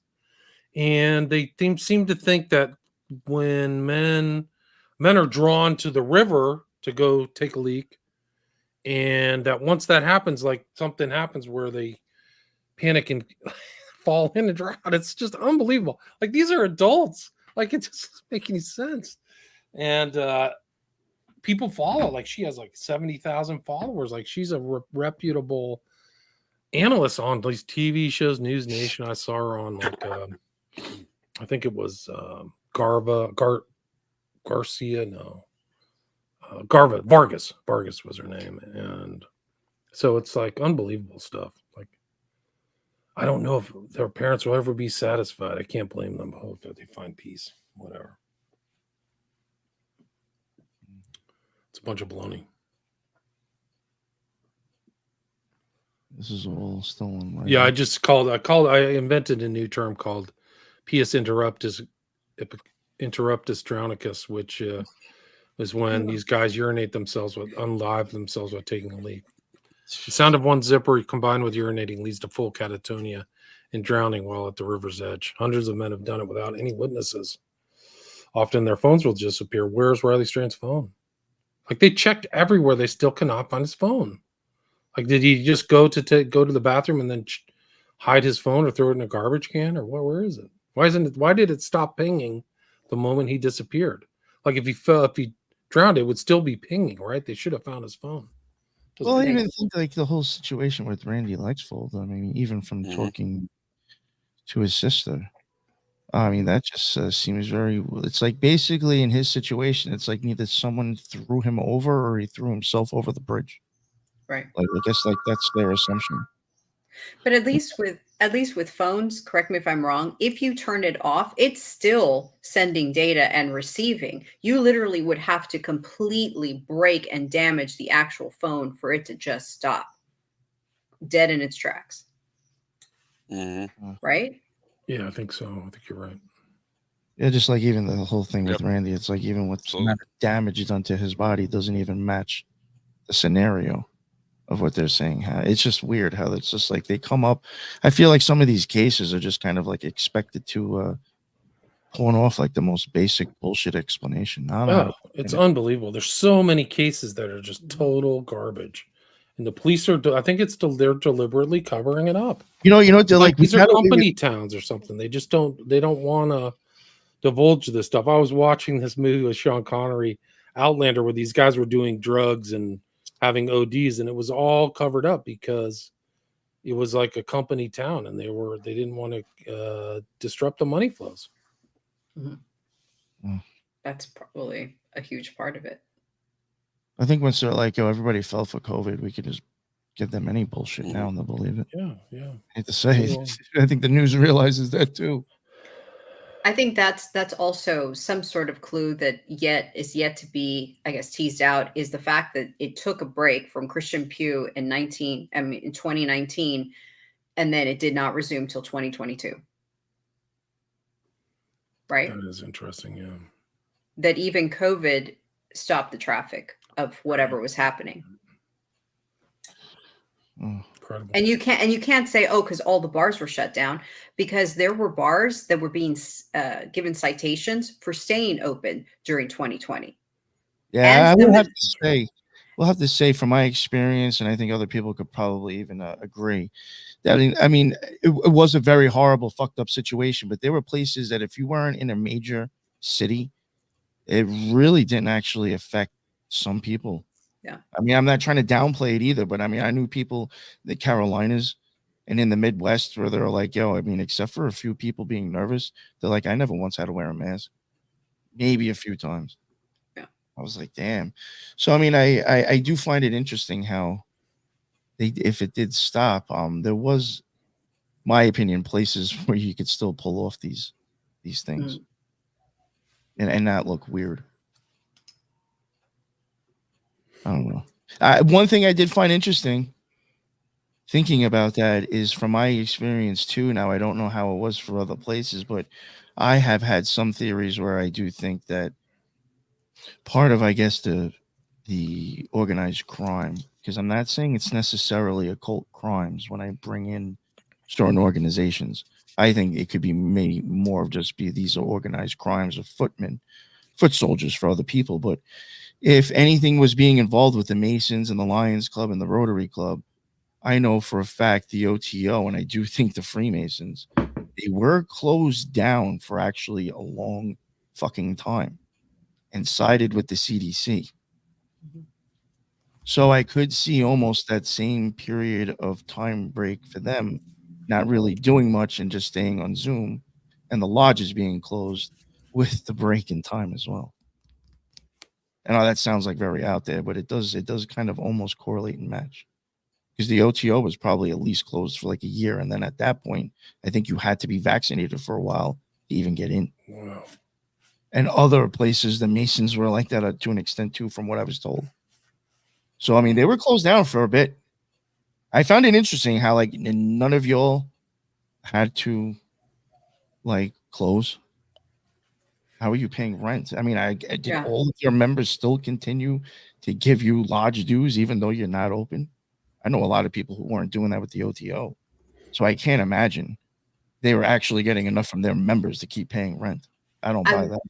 And they seem to think that when men are drawn to the river to go take a leak, and that once that happens, like something happens where they panic and fall in and drown. It's just unbelievable. Like, these are adults. Like, it just doesn't make any sense. And people follow. Like, she has like 70,000 followers. Like, she's a reputable analyst on these TV shows. News Nation. I saw her on like I think it was Garcia. No, Vargas was her name. And so it's like unbelievable stuff. Like, I don't know if their parents will ever be satisfied. I can't blame them. I hope that they find peace. Whatever. It's a bunch of baloney. This is all stolen, right? Yeah, I invented a new term called Pius interruptus drownicus, which is when these guys urinate themselves unlive themselves while taking a leak. The sound of one zipper combined with urinating leads to full catatonia and drowning while at the river's edge. Hundreds of men have done it without any witnesses. Often their phones will disappear. Where's Riley Strand's phone? Like, they checked everywhere. They still cannot find his phone. Like, did he just go to the bathroom and then hide his phone or throw it in a garbage can, or what? Where is it? Why did it stop pinging the moment he disappeared? Like, if he drowned, it would still be pinging, right? They should have found his phone. Well, I even think like the whole situation with Randy Lexfold. I mean, even from talking to his sister, I mean, that just seems very. It's like basically in his situation, it's like either someone threw him over or he threw himself over the bridge. Right. Like, I guess like that's their assumption. But at least with phones, correct me if I'm wrong, if you turn it off, it's still sending data and receiving. You literally would have to completely break and damage the actual phone for it to just stop dead in its tracks. Right? Yeah, I think so. I think you're right. Yeah, just like even the whole thing with Randy, it's like even what damage done to his body doesn't even match the scenario of what they're saying. It's just weird how it's just like they come up. I feel like some of these cases are just kind of like expected to pawn off like the most basic bullshit explanation. It's unbelievable. There's so many cases that are just total garbage, and the police are. I think they're deliberately covering it up. You know, they're like these are company towns or something. They just don't want to divulge this stuff. I was watching this movie with Sean Connery, Outlander, where these guys were doing drugs and having ODs, and it was all covered up because it was like a company town, and they didn't want to disrupt the money flows. That's probably a huge part of it. I think once they're like, everybody fell for COVID, we could just give them any bullshit now and they'll believe it. Yeah. I hate to say, I think the news realizes that too. I think that's also some sort of clue that is yet to be, I guess, teased out, is the fact that it took a break from Christian Pugh in 2019, and then it did not resume till 2022. Right? That is interesting, yeah. That even COVID stopped the traffic of whatever was happening. Incredible. And you can't say, because all the bars were shut down, because there were bars that were being given citations for staying open during 2020. Yeah, we'll have to say from my experience, and I think other people could probably even agree that, I mean, it was a very horrible, fucked up situation, but there were places that if you weren't in a major city, it really didn't actually affect some people. Yeah. I mean, I'm not trying to downplay it either, but I mean, I knew people in the Carolinas and in the Midwest where they're like, I mean, except for a few people being nervous, they're like, I never once had to wear a mask. Maybe a few times. Yeah. I was like, damn. So, I mean, I do find it interesting how if it did stop, there was, my opinion, places where you could still pull off these things and not look weird. I don't know. One thing I did find interesting thinking about that is from my experience too. Now, I don't know how it was for other places, but I have had some theories where I do think that part of, I guess, the organized crime, because I'm not saying it's necessarily occult crimes when I bring in certain organizations. I think it could be maybe more of just be these are organized crimes of foot soldiers for other people. But if anything was being involved with the Masons and the Lions Club and the Rotary Club, I know for a fact the OTO, and I do think the Freemasons, they were closed down for actually a long fucking time and sided with the CDC. So I could see almost that same period of time break for them, not really doing much and just staying on Zoom, and the lodges being closed with the break in time as well. I know that sounds like very out there, but it does kind of almost correlate and match. Because the OTO was probably at least closed for like a year, and then at that point, I think you had to be vaccinated for a while to even get in. Wow. And other places, the Masons were like that to an extent too, from what I was told. So I mean, they were closed down for a bit. I found it interesting how like none of y'all had to like close. How are you paying rent? I mean, did all of your members still continue to give you lodge dues even though you're not open? I know a lot of people who weren't doing that with the OTO. So I can't imagine they were actually getting enough from their members to keep paying rent. I don't buy that.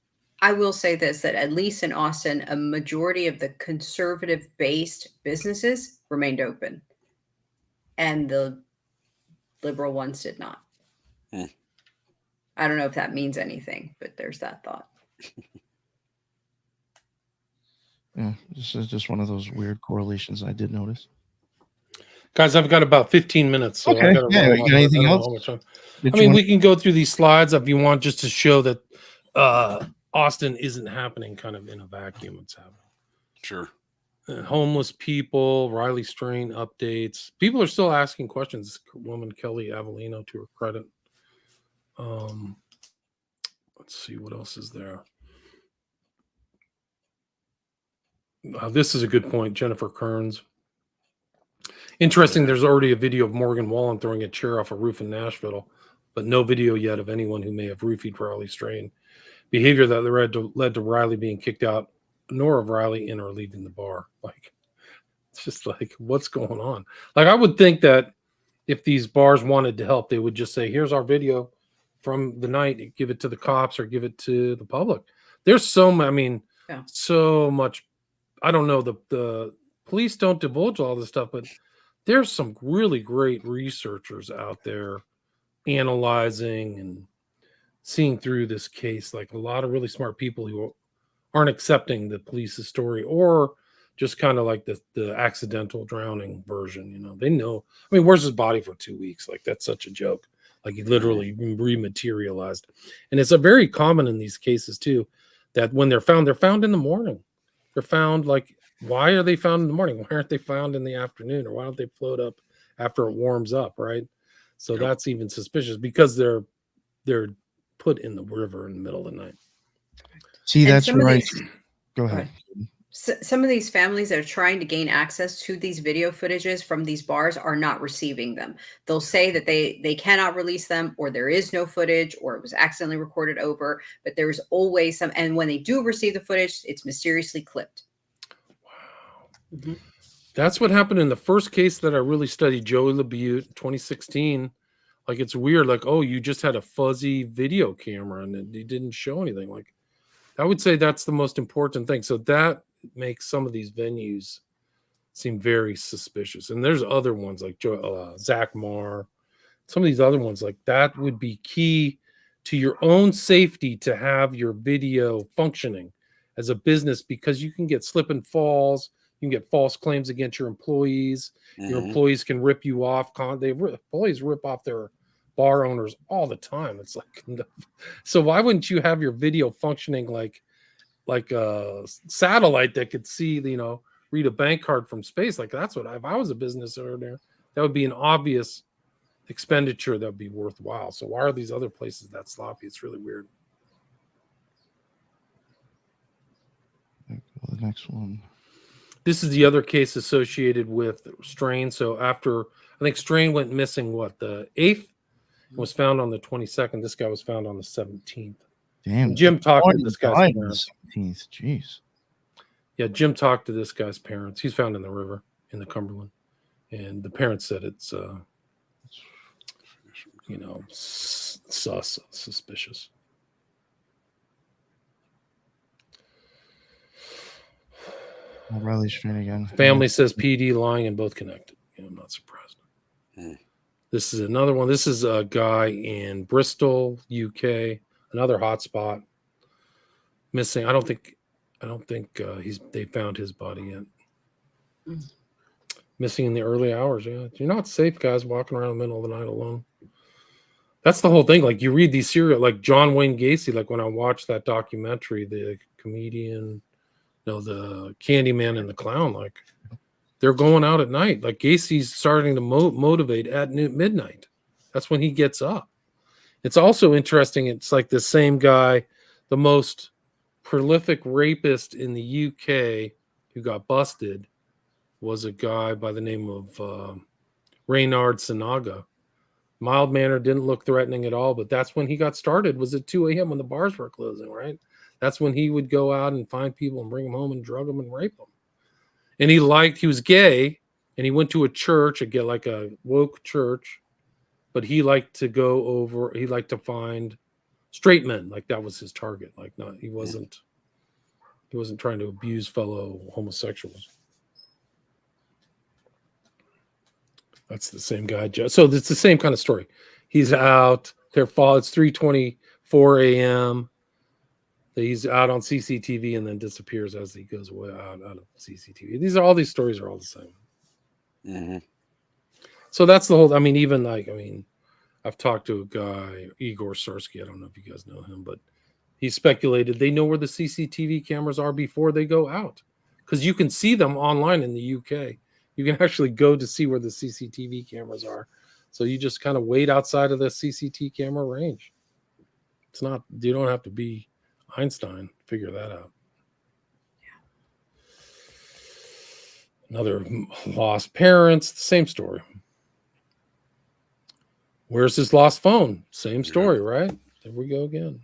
I will say this, that at least in Austin, a majority of the conservative-based businesses remained open, and the liberal ones did not. I don't know if that means anything, but there's that thought. Yeah, this is just one of those weird correlations I did notice. Guys, I've got about 15 minutes. So okay. I got anything else? I mean, we can go through these slides if you want, just to show that Austin isn't happening kind of in a vacuum. It's happening. Sure. Homeless people, Riley Strain updates. People are still asking questions. Woman Kelly Avellino, to her credit. Let's see what else is there. This is a good point, Jennifer Kearns. Interesting, there's already a video of Morgan Wallen throwing a chair off a roof in Nashville, but no video yet of anyone who may have roofied Riley Strain. Behavior that led to Riley being kicked out, nor of Riley in or leaving the bar. Like, it's just like, what's going on? Like, I would think that if these bars wanted to help, they would just say, here's our video from the night, give it to the cops or give it to the public. There's so much. I don't know, the police don't divulge all this stuff, but there's some really great researchers out there analyzing and seeing through this case, like a lot of really smart people who aren't accepting the police's story, or just kind of like the accidental drowning version. You know, they know. I mean, where's his body for 2 weeks? Like, that's such a joke. Like, he literally rematerialized. And it's a very common in these cases too, that when they're found in the morning. They're found, like, why are they found in the morning? Why aren't they found in the afternoon? Or why don't they float up after it warms up, right? So that's even suspicious, because they're put in the river in the middle of the night. See, that's right. Go ahead. Some of these families that are trying to gain access to these video footages from these bars are not receiving them. They'll say that they cannot release them, or there is no footage, or it was accidentally recorded over, but there's always some. And when they do receive the footage, it's mysteriously clipped. Wow. Mm-hmm. That's what happened in the first case that I really studied, Joey LaBute, 2016. Like, it's weird. Like, oh, you just had a fuzzy video camera and it didn't show anything. Like, I would say that's the most important thing. So that makes some of these venues seem very suspicious. And there's other ones like Zach Marr, some of these other ones, like that would be key to your own safety to have your video functioning as a business, because you can get slip and falls. You can get false claims against your employees. Mm-hmm. Your employees can rip you off. Employees rip off their bar owners all the time. It's like, so why wouldn't you have your video functioning like a satellite that could see, read a bank card from space? Like, that's what, if I was a business owner, that would be an obvious expenditure that would be worthwhile. So why are these other places that sloppy? It's really weird. The next one. This is the other case associated with Strain. So after, I think Strain went missing, the 8th, was found on the 22nd. This guy was found on the 17th. Damn. And Jim talked to this guy's died on the parents. 17th. Jeez. Yeah, Jim talked to this guy's parents. He's found in the river in the Cumberland. And the parents said it's, suspicious. Riley Strain again. Family says PD lying and both connected. I'm not surprised. Hmm. This is another one. This is a guy in Bristol, UK, another hotspot. Missing. I don't think they found his body yet. Missing in the early hours. Yeah, you're not safe, guys, walking around in the middle of the night alone. That's the whole thing. Like, you read these serial, like John Wayne Gacy. Like, when I watched that documentary, the comedian, the Candyman and the Clown, like, they're going out at night. Like, Gacy's starting to motivate at midnight. That's when he gets up. It's also interesting. It's like the same guy, the most prolific rapist in the UK who got busted was a guy by the name of Reynard Sinaga. Mild mannered, didn't look threatening at all, but that's when he got started, was at 2 a.m. when the bars were closing, right? That's when he would go out and find people and bring them home and drug them and rape them. And he was gay, and he went to a church, like a woke church, but he liked to find straight men. Like, that was his target. Like, he wasn't trying to abuse fellow homosexuals. That's the same guy. So it's the same kind of story. He's out. It's 3:24 a.m. He's out on CCTV and then disappears as he goes away out of CCTV. All these stories are all the same. Mm-hmm. So that's the whole. I've talked to a guy, Igor Sarsky. I don't know if you guys know him, but he speculated they know where the CCTV cameras are before they go out, because you can see them online in the UK. You can actually go to see where the CCTV cameras are. So you just kind of wait outside of the CCTV camera range. You don't have to be Einstein to figure that out. Yeah. Another lost parents, the same story. Where's his lost phone? Same story, right? There we go again.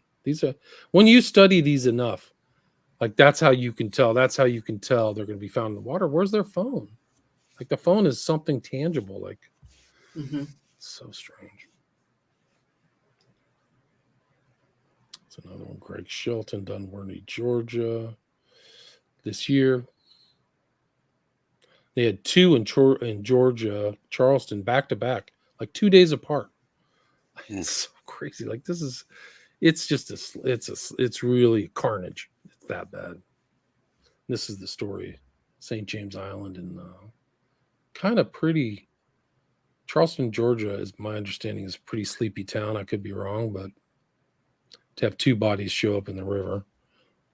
When you study these enough, like, that's how you can tell. That's how you can tell they're going to be found in the water. Where's their phone? Like, the phone is something tangible. Like, It's so strange. It's another one. Greg Shelton, Dunworthy, Georgia. This year, they had 2 in Georgia, Charleston, back to back, like 2 days apart. It's so crazy. Like, it's really carnage. It's that bad. This is the story. St. James Island and kind of pretty. Charleston, Georgia, is my understanding, is a pretty sleepy town. I could be wrong, but to have 2 bodies show up in the river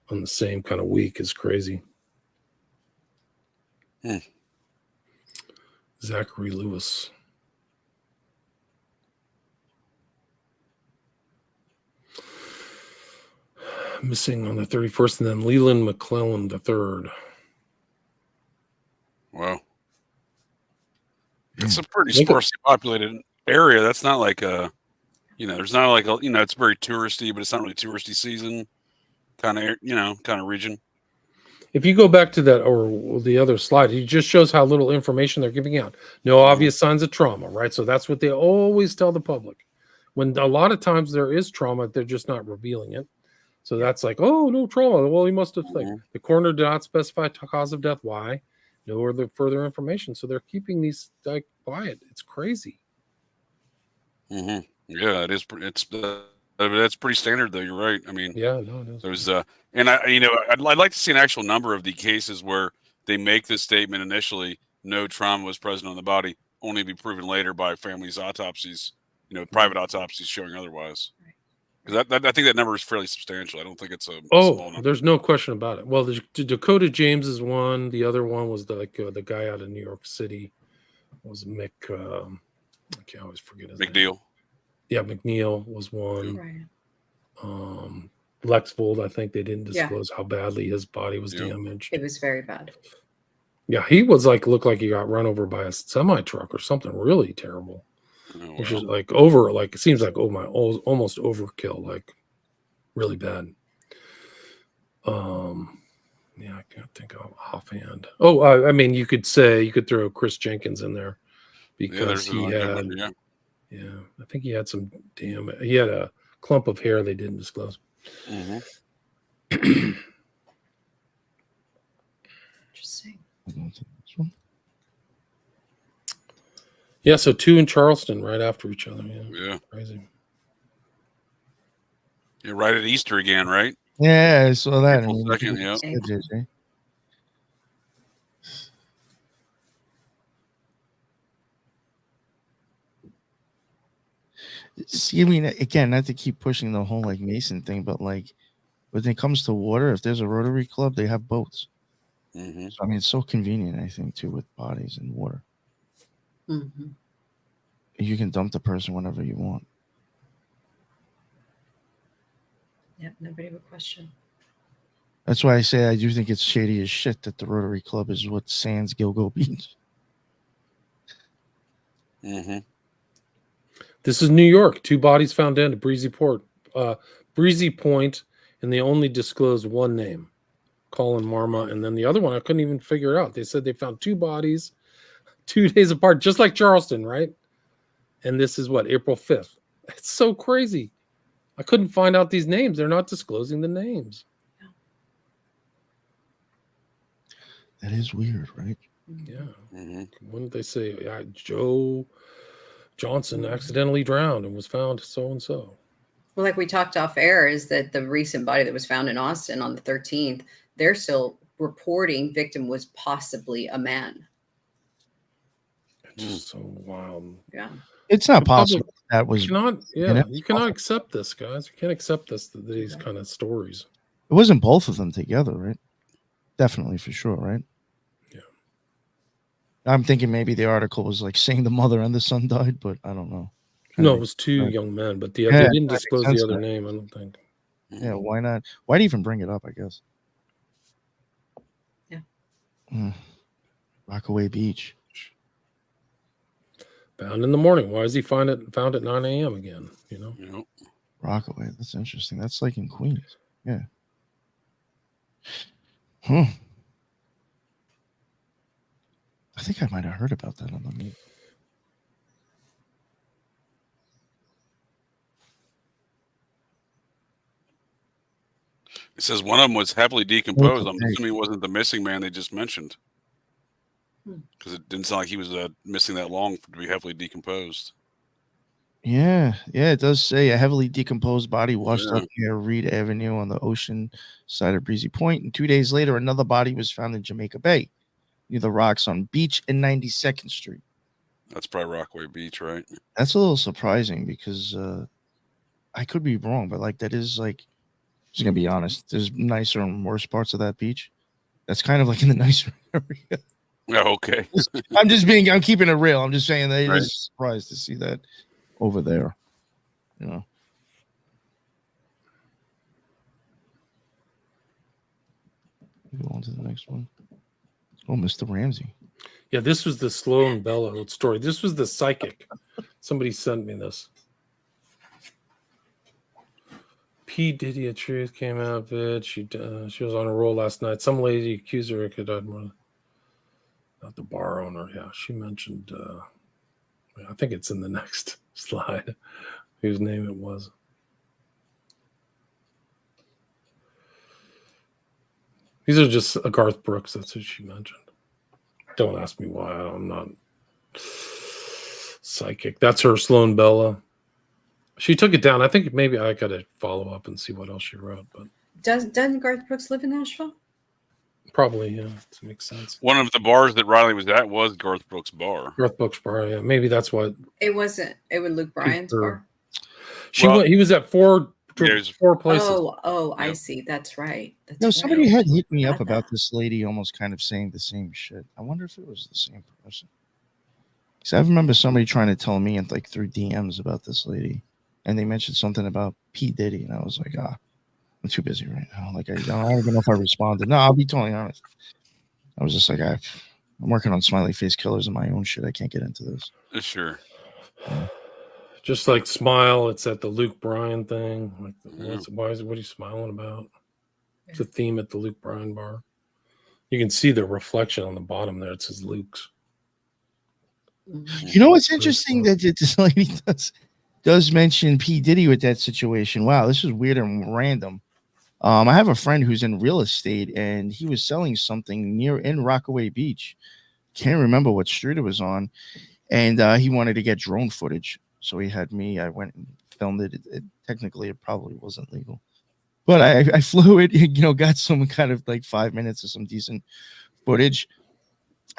on the same kind of week is crazy. Zachary Lewis. Missing on the 31st, and then Leland McClellan III. Wow. It's a pretty sparsely populated area. That's not like there's not like it's very touristy, but it's not really touristy season kind of region. If you go back to that or the other slide, it just shows how little information they're giving out. No obvious signs of trauma, right? So that's what they always tell the public. When a lot of times there is trauma, they're just not revealing it. So that's like, oh, no trauma. Well, he must have the coroner did not specify cause of death. Why? No other further information. So they're keeping these quiet. It's crazy. Mm-hmm. Yeah, it is. That's pretty standard, though. You're right. I mean, yeah, no, it is. There's and I'd like to see an actual number of the cases where they make this statement initially, no trauma was present on the body, only to be proven later by families' autopsies, private autopsies showing otherwise. Because I think that number is fairly substantial. I don't think it's a small number. There's no question about it. Well, the Dakota James is one. The other one was the guy out of New York City. Was Mick? I can't always forget his McNeil. name. Yeah, McNeil was one. Right. Lexvold, I think they didn't disclose how badly his body was damaged. It was very bad. Yeah, he was like, looked like he got run over by a semi truck or something really terrible. Oh, Which well. is like it seems like almost overkill, like really bad. Yeah, I can't think of offhand. Oh, I mean, you could throw Chris Jenkins in there because there's he another good had, one, yeah, I think he had he had a clump of hair they didn't disclose. Mm-hmm. Interesting. Yeah, so 2 in Charleston right after each other. Yeah. Crazy. You're right at Easter again, right? Yeah, I saw that. April 2nd, yeah. JJ. See, I mean, again, not to keep pushing the whole like Mason thing, but like when it comes to water, if there's a Rotary Club, they have boats. Mm-hmm. So, I mean, it's so convenient, I think, too, with bodies and water. Mm-hmm. You can dump the person whenever you want. Yep, nobody would question. That's why I say I do think it's shady as shit that the Rotary Club is what sans Gilgo Beach. Mm-hmm. This is New York. 2 bodies found dead at Breezy Point, and they only disclosed one name, Colin Marma, and then the other one I couldn't even figure out. They said they found 2 bodies 2 days apart, just like Charleston, right? And this is what, April 5th. It's so crazy. I couldn't find out these names. They're not disclosing the names. That is weird, right? Yeah. Mm-hmm. When did they say Joe Johnson accidentally drowned and was found so and so? Well, like we talked off air, is that the recent body that was found in Austin on the 13th, they're still reporting victim was possibly a man. It's just so wild. Yeah. It's not possible that was. You cannot accept this, guys. You can't accept these kind of stories. It wasn't both of them together, right? Definitely, for sure, right? Yeah. I'm thinking maybe the article was like saying the mother and the son died, but I don't know. No, it was 2 young men, but they didn't disclose the other name, I don't think. Yeah, why not? Why'd he even bring it up, I guess? Yeah. Rockaway Beach. Found in the morning. Why is he found at 9 a.m. again? You know? Yep. Rockaway. That's interesting. That's like in Queens. Yeah. I think I might have heard about that on the meet. It says one of them was heavily decomposed. I'm assuming it wasn't the missing man they just mentioned, because it didn't sound like he was missing that long to be heavily decomposed. Yeah, it does say a heavily decomposed body washed up near Reed Avenue on the ocean side of Breezy Point, and 2 days later, another body was found in Jamaica Bay, near the rocks on Beach and 92nd Street. That's probably Rockaway Beach, right? That's a little surprising because I could be wrong, but like that is like, just gonna be honest, there's nicer and worse parts of that beach. That's kind of like in the nicer area. Oh, okay. I'm keeping it real. I'm just saying that it is surprised to see that over there. You know. Go on to the next one. Oh, Mr. Ramsey. Yeah, this was the Sloan Bella story. This was the psychic. Somebody sent me this. P. Diddy, a truth came out of it. She was on a roll last night. Some lady accused her of not the bar owner. Yeah, she mentioned. I think it's in the next slide. Whose name it was. These are just Garth Brooks. That's who she mentioned. Don't ask me why. I'm not psychic. That's her, Sloan Bella. She took it down. I think maybe I got to follow up and see what else she wrote. But doesn't Garth Brooks live in Nashville? Probably, yeah. It makes sense. One of the bars that Riley was at was Garth Brooks' bar. Garth Brooks' bar, yeah. Maybe that's what. It wasn't. It was Luke Bryan's bar. He was at four places. Oh, I see. That's right. Somebody had hit me up about this lady almost kind of saying the same shit. I wonder if it was the same person. Because I remember somebody trying to tell me like through DMs about this lady. And they mentioned something about P. Diddy. And I was like, I'm too busy right now. Like, I don't even know if I responded. No, I'll be totally honest. I was just like, I'm working on smiley face killers and my own shit. I can't get into this. Sure. Just like Smile, it's at the Luke Bryan thing. Like, Yeah. what are you smiling about? It's a theme at the Luke Bryan bar. You can see the reflection on the bottom there. It says Luke's. You know what's interesting that this lady does mention P. Diddy with that situation. Wow, this is weird and random. I have a friend who's in real estate, and he was selling something in Rockaway Beach. Can't remember what street it was on, and he wanted to get drone footage. So he had me. I went and filmed it. Technically, it probably wasn't legal, but I flew it. Got some kind of like 5 minutes of some decent footage,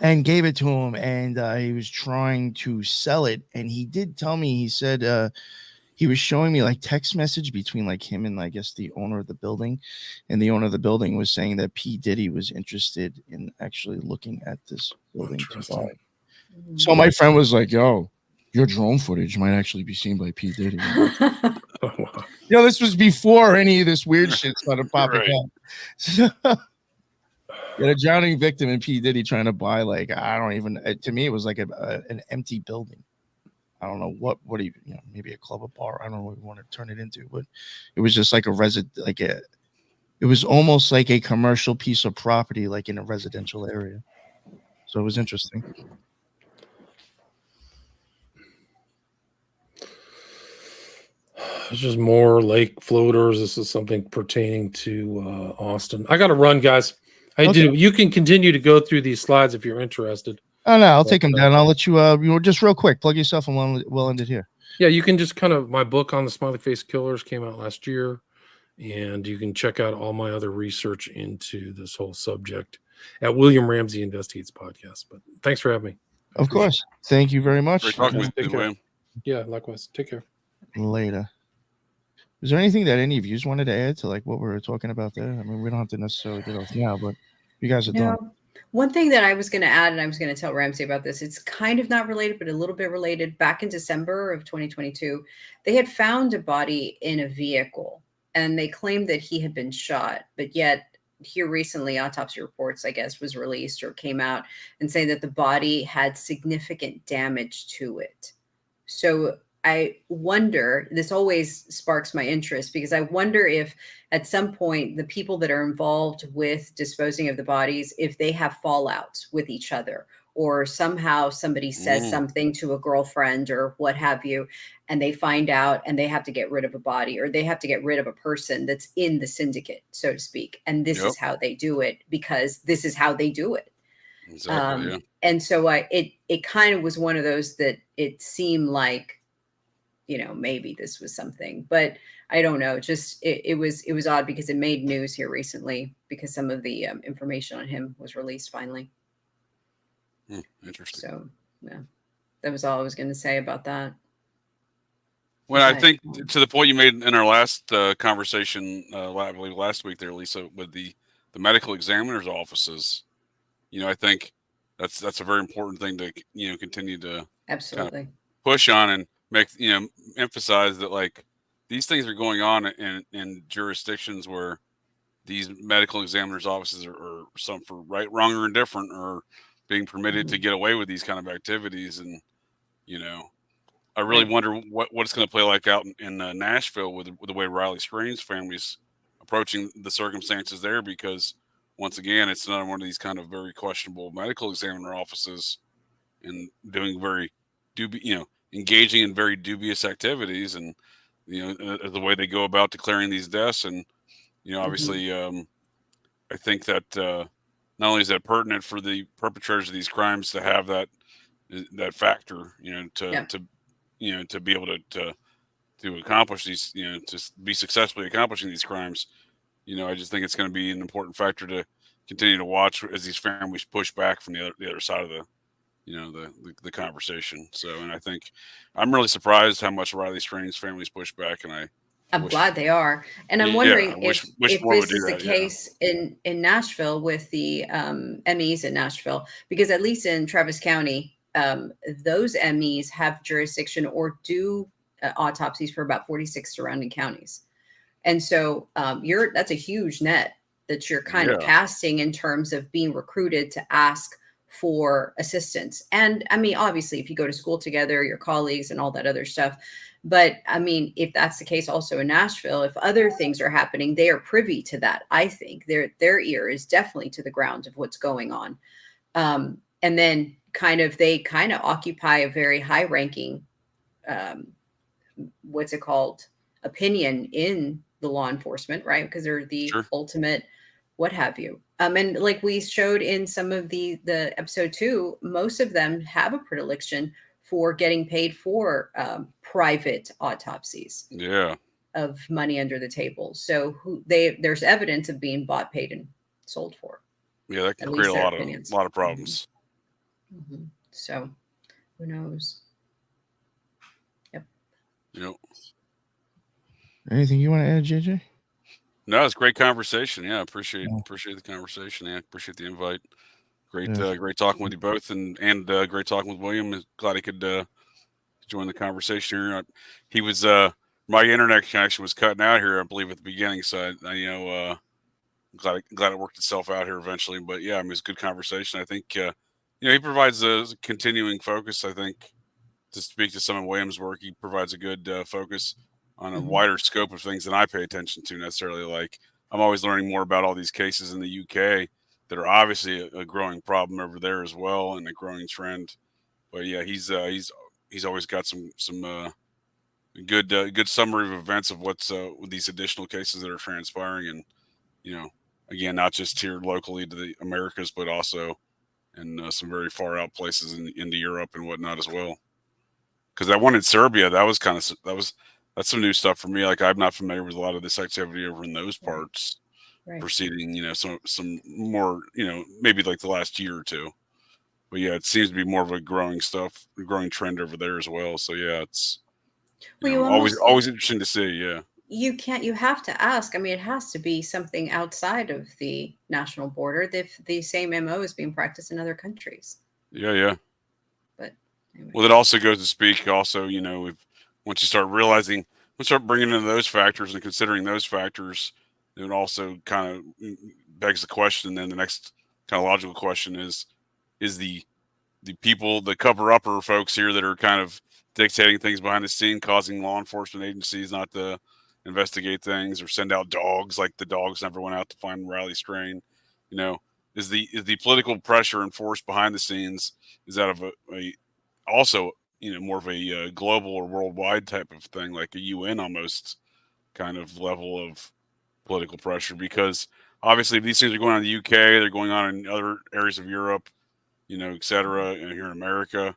and gave it to him. And he was trying to sell it, and he did tell me. He said he was showing me like text message between like him and I guess the owner of the building, and the owner of the building was saying that P. Diddy was interested in actually looking at this building to buy. So my friend was like, "Yo, your drone footage might actually be seen by P. Diddy." This was before any of this weird shit started popping up. So, a drowning victim and P. Diddy trying to buy like to me it was like an empty building. I don't know what do you maybe a club or bar. I don't know what we want to turn it into, but it was just like it was almost like a commercial piece of property, like in a residential area. So it was interesting. It's just more lake floaters. This is something pertaining to Austin. I got to run, guys. I do. You can continue to go through these slides if you're interested. Oh, no, I'll take them down. I'll let you just real quick, plug yourself and we'll end it here. Yeah, you can just my book on the smiley face killers came out last year, and you can check out all my other research into this whole subject at William Ramsey Investigates podcast. But thanks for having me. Of course. Thank you very much. Great talking with you, William. Yeah, likewise. Take care. Later. Is there anything that any of you wanted to add to like what we were talking about there? I mean, we don't have to necessarily get off now, but you guys are done. One thing that I was going to add, and I was going to tell Ramsey about this, it's kind of not related, but a little bit related. Back in December of 2022, they had found a body in a vehicle, and they claimed that he had been shot. But yet, here recently, autopsy reports, I guess, was released or came out and saying that the body had significant damage to it. So I wonder, this always sparks my interest, because I wonder if at some point the people that are involved with disposing of the bodies, if they have fallouts with each other, or somehow somebody says something to a girlfriend or what have you, and they find out and they have to get rid of a body, or they have to get rid of a person that's in the syndicate, so to speak. And this is how they do it, because this is how they do it. Exactly, And so it kind of was one of those that it seemed like, maybe this was something, but I don't know. Just it was odd because it made news here recently because some of the information on him was released finally. Interesting. So yeah, that was all I was going to say about that. Well, I think to the point you made in our last conversation, I believe last week there, Lisa, with the medical examiner's offices, I think that's a very important thing to continue to absolutely kind of push on and make emphasize that like these things are going on in jurisdictions where these medical examiners offices are some for right, wrong, or indifferent, or being permitted to get away with these kind of activities. And I really wonder what it's going to play like out in Nashville with the way Riley Strange's family's approaching the circumstances there, because once again, it's another one of these kind of very questionable medical examiner offices and doing very engaging in very dubious activities, and the way they go about declaring these deaths. And obviously I think that not only is that pertinent for the perpetrators of these crimes to have that factor, to be able to accomplish these, to be successfully accomplishing these crimes. I just think it's going to be an important factor to continue to watch as these families push back from the other side of the conversation. So, and I think I'm really surprised how much Riley Strange's families push back, and I'm glad they are. And I'm wondering if this is the case in Nashville with the MEs in Nashville, because at least in Travis County, those MEs have jurisdiction or do autopsies for about 46 surrounding counties. And so that's a huge net that you're kind of casting in terms of being recruited to ask for assistance. And I mean, obviously, if you go to school together, your colleagues and all that other stuff. But I mean, if that's the case also in Nashville, if other things are happening, they are privy to that. I think their ear is definitely to the ground of what's going on. And then they kind of occupy a very high ranking, what's it called, opinion in the law enforcement, right? Because they're the ultimate, what have you. And like we showed in some of the episode 2, most of them have a predilection for getting paid for private autopsies. Yeah. Of money under the table. So there's evidence of being bought, paid, and sold for. Yeah, that can create a lot of problems. Mm-hmm. So who knows? Yep. Anything you want to add, JJ? No, it's a great conversation. Yeah, appreciate the conversation. Yeah, appreciate the invite. Great, great talking with you both, and great talking with William. Glad he could join the conversation here. He was my internet connection was cutting out here, I believe, at the beginning. So I'm glad it worked itself out here eventually. But yeah, I mean, it's a good conversation. I think he provides a continuing focus. I think to speak to some of William's work, he provides a good focus on a wider scope of things than I pay attention to necessarily. Like, I'm always learning more about all these cases in the UK that are obviously a growing problem over there as well, and a growing trend. But yeah, he's always got some good summary of events of what's with these additional cases that are transpiring, and again, not just here locally to the Americas, but also in some very far out places into Europe and whatnot as well. Because that one in Serbia, that's some new stuff for me. Like, I'm not familiar with a lot of this activity over in those parts. Right. Proceeding, some more, maybe like the last year or two. But yeah, it seems to be more of a growing trend over there as well. So yeah, it's always interesting to see. Yeah. You have to ask. I mean, it has to be something outside of the national border. The same MO is being practiced in other countries. Yeah. But anyway. Well, it also goes to speak also, once you start bringing in those factors and considering those factors, it also kind of begs the question. And then the next kind of logical question is the people, the cover-upper folks here that are kind of dictating things behind the scene, causing law enforcement agencies not to investigate things or send out dogs, like the dogs never went out to find Riley Strain. Is the political pressure and force behind the scenes, is that of also more of a global or worldwide type of thing, like a UN almost kind of level of political pressure? Because obviously, if these things are going on in the UK, they're going on in other areas of Europe, et cetera, and here in America,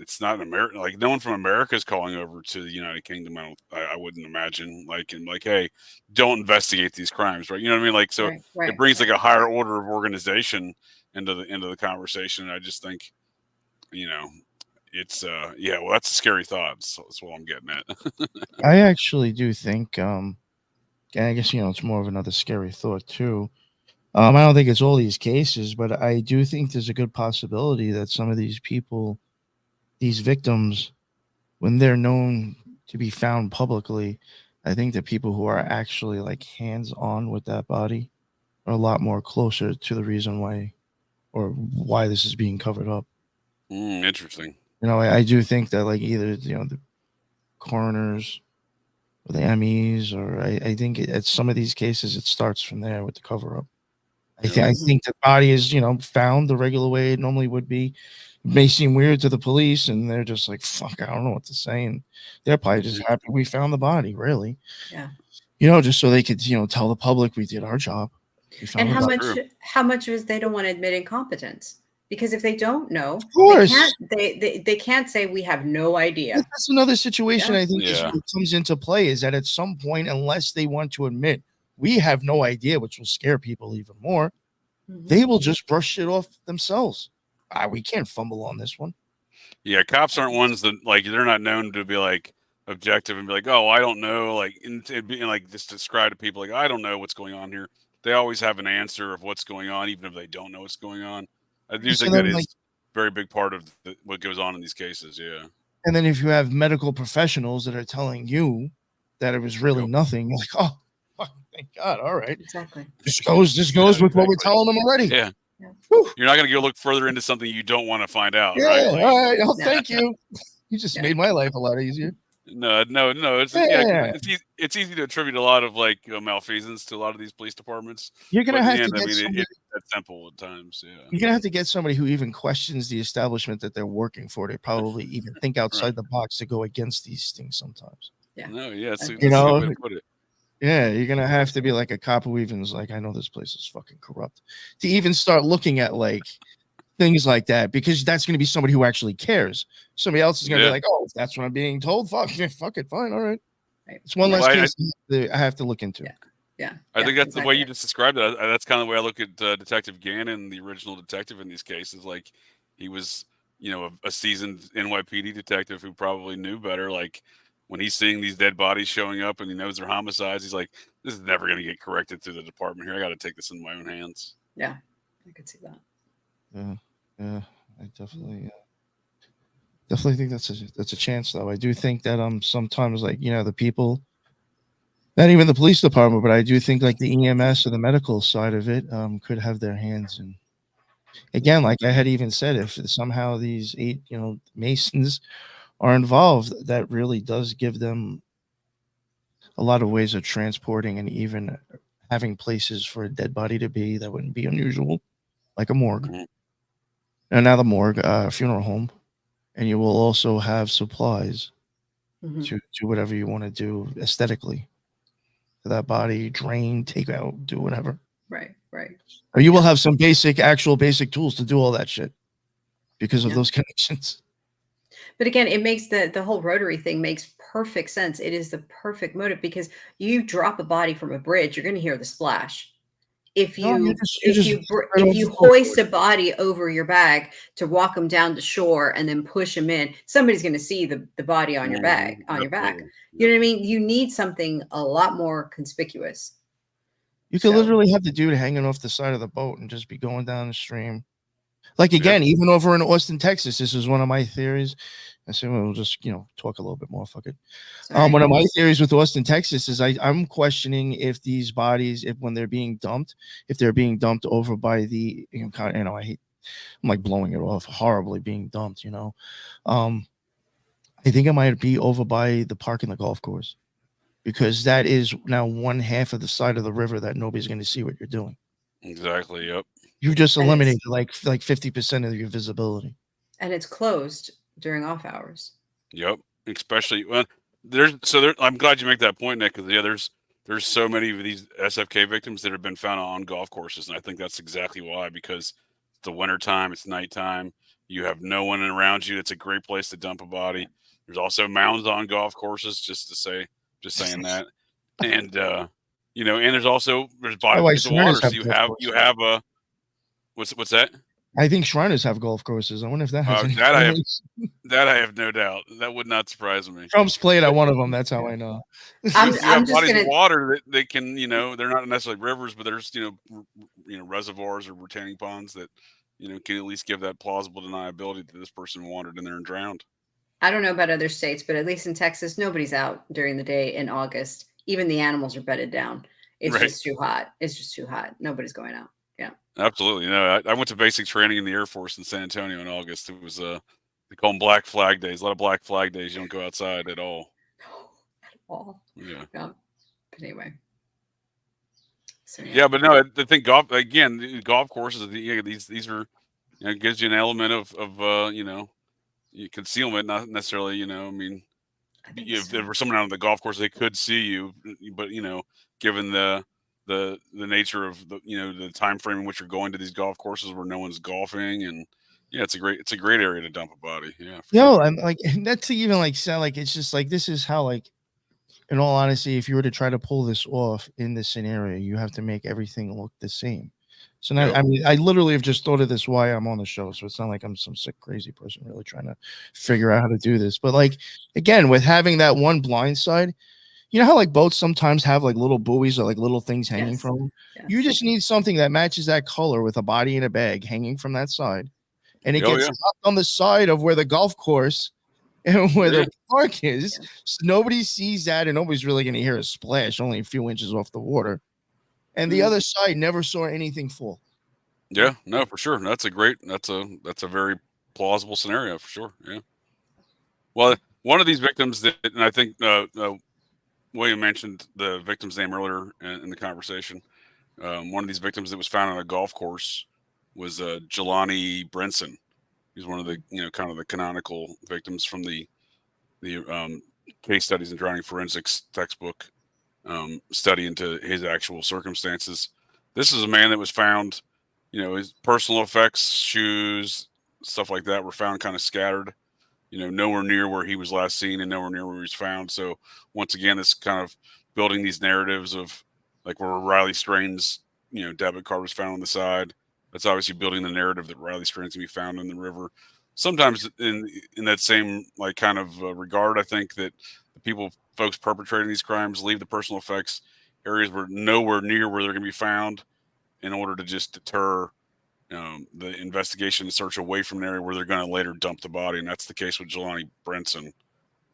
it's not in America. Like, no one from America is calling over to the United Kingdom. I wouldn't imagine. Like, hey, don't investigate these crimes, right? You know what I mean? Like, so it brings like a higher order of organization into the conversation. And I just think, it's well, that's a scary thought. So that's what I'm getting at. I actually do think, I guess it's more of another scary thought too. I don't think it's all these cases, but I do think there's a good possibility that some of these people, these victims, when they're known to be found publicly, I think the people who are actually like hands-on with that body are a lot more closer to the reason why this is being covered up. Interesting. I do think that like either the coroners or the MEs, or I think at some of these cases it starts from there with the cover-up. I think the body is found the regular way it normally would be. It may seem weird to the police, and they're just like, fuck, I don't know what to say, and they're probably just happy we found the body, really. Yeah. Just so they could tell the public we did our job. And how much is they don't want to admit incompetence? Because if they don't know, of course, they can't say we have no idea. That's another situation. I think this comes into play, is that at some point, unless they want to admit we have no idea, which will scare people even more, they will just brush it off themselves. We can't fumble on this one. Yeah, cops aren't ones that, like, they're not known to be like objective and be like, oh, I don't know, like, and like just describe to people like, I don't know what's going on here. They always have an answer of what's going on, even if they don't know what's going on. I do think that is a very big part of what goes on in these cases. Yeah. And then if you have medical professionals that are telling you that it was really nothing, you're like, oh, thank God. All right. Exactly. This goes with what we're telling them already. Yeah. You're not going to go look further into something you don't want to find out, Yeah, right? Like, all right. Oh, Yeah. thank you. You just made my life a lot easier. no. It's 'cause it's easy to attribute a lot of like malfeasance to a lot of these police departments. You're gonna But in the have to end, I get mean, somebody. it's that simple at times. Yeah. You're gonna have to get somebody who even questions the establishment that they're working for. They probably even think outside the box to go against these things sometimes. Yeah. No, yeah, it's a You good know, way to put it. yeah, you're gonna have to be like a cop who even is like, I know this place is fucking corrupt, to even start looking at like things like that, because that's gonna be somebody who actually cares. Somebody else is gonna be like, oh, if that's what I'm being told. Fuck it, fine, all right. Right. It's one Yeah. less Well, case I have to look into. Yeah. Yeah. I think that's the way exactly. you just described it. That's kind of the way I look at Detective Gannon, the original detective in these cases. Like, he was, a seasoned NYPD detective who probably knew better. Like, when he's seeing these dead bodies showing up and he knows they're homicides, he's like, this is never going to get corrected through the department here. I got to take this in my own hands. Yeah, I could see that. Yeah, I definitely think that's a chance, though. I do think that sometimes, like, the people, not even the police department, but I do think like the EMS or the medical side of it could have their hands in. Again, like I had even said, if somehow these 8 Masons are involved, that really does give them a lot of ways of transporting and even having places for a dead body to be that wouldn't be unusual, like a morgue. Mhm. And now the morgue, funeral home, and you will also have supplies Mhm. to do whatever you want to do aesthetically to that body, drain, take out, do whatever. Right. Or you will have some actual basic tools to do all that shit because of Yeah. those connections. But again, it makes the whole rotary thing makes perfect sense. It is the perfect motive, because you drop a body from a bridge, you're going to hear the splash. If No, you you're just right if off you the boat. hoist a body over your back to walk them down to shore and then push them in, somebody's going to see the body on your back your back. Absolutely. You know what I mean? You need something a lot more conspicuous. You could So- literally have the dude hanging off the side of the boat and just be going down the stream. Like, again, even over in Austin, Texas, this is one of my theories. I said, well, we'll just, talk a little bit more. Fuck it. Sorry. One of my theories with Austin, Texas is I'm questioning if these bodies, when they're being dumped, over by the, I'm like blowing it off horribly being dumped, I think it might be over by the park and the golf course, because that is now one half of the side of the river that nobody's going to see what you're doing. Exactly. Yep. You just And eliminated like 50% of your visibility. And it's closed during off hours. Yep. Especially when I'm glad you make that point, Nick, because there's so many of these SFK victims that have been found on golf courses, and I think that's exactly why. Because it's the winter time, it's nighttime, you have no one around you. It's a great place to dump a body. There's also mounds on golf courses, just saying that, and and there's bodies of water. So you have a what's that? I think Shriners have golf courses. I wonder if that has any That I have no doubt. That would not surprise me. Trump's played at one of them. That's how I know. I'm You have just bodies gonna of water that they can, they're not necessarily rivers, but there's reservoirs or retaining ponds that can at least give that plausible deniability that this person wandered in there and drowned. I don't know about other states, but at least in Texas, nobody's out during the day in August. Even the animals are bedded down. It's Right. just too hot. It's just too hot. Nobody's going out. Yeah. Absolutely. I went to basic training in the Air Force in San Antonio in August. It was they call them Black Flag Days. A lot of Black Flag Days. You don't go outside at all. No, at all. Yeah. Yeah. But anyway. So Yeah, but no, I think golf courses. These are, it gives you an element of concealment, not necessarily. I mean, I think if so. there was someone out on the golf course, they could see you, but given the nature of the time frame in which you're going to these golf courses where no one's golfing, and it's a great area to dump a body. Yeah. Yo, I'm like, not to even like sound like it's just like, this is how, like, in all honesty, if you were to try to pull this off in this scenario, you have to make everything look the same. So now, Yep. I mean, I literally have just thought of this while I'm on the show. So it's not like I'm some sick, crazy person really trying to figure out how to do this. But like, again, with having that one blind side, you know how like boats sometimes have like little buoys or like little things hanging Yes. from them? Yes. You just need something that matches that color with a body in a bag hanging from that side. And it Oh, gets yeah. dropped on the side of where the golf course and where Yeah. the park is. Yeah. So nobody sees that, and nobody's really going to hear a splash, only a few inches off the water. And the other side never saw anything fall. Yeah, no, for sure. That's a very plausible scenario for sure. Yeah. Well, one of these victims that, and I think William mentioned the victim's name earlier in the conversation. One of these victims that was found on a golf course was Jelani Brinson. He's one of the kind of the canonical victims from the case studies in drowning forensics textbook study into his actual circumstances. This is a man that was found, his personal effects, shoes, stuff like that were found kind of scattered, nowhere near where he was last seen and nowhere near where he was found. So once again, this kind of building these narratives of like where Riley Strain's, debit card was found on the side. That's obviously building the narrative that Riley Strain's can be found in the river. Sometimes in that same like kind of regard, I think that the folks perpetrating these crimes leave the personal effects areas where nowhere near where they're going to be found in order to just deter the investigation and search away from an area where they're going to later dump the body. And that's the case with Jelani Brinson.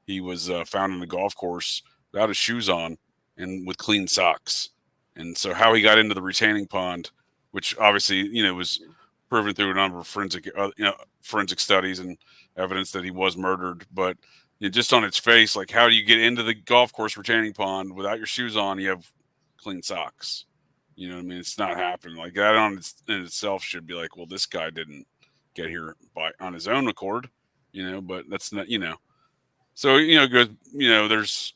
He was found on the golf course without his shoes on and with clean socks. And so how he got into the retaining pond, which obviously, was proven through a number of forensic studies and evidence that he was murdered. But just on its face, like how do you get into the golf course retaining pond without your shoes on? You have clean socks. You know what I mean? It's not happening. Like that in itself should be like, well, this guy didn't get here on his own accord, but that's not, So, there's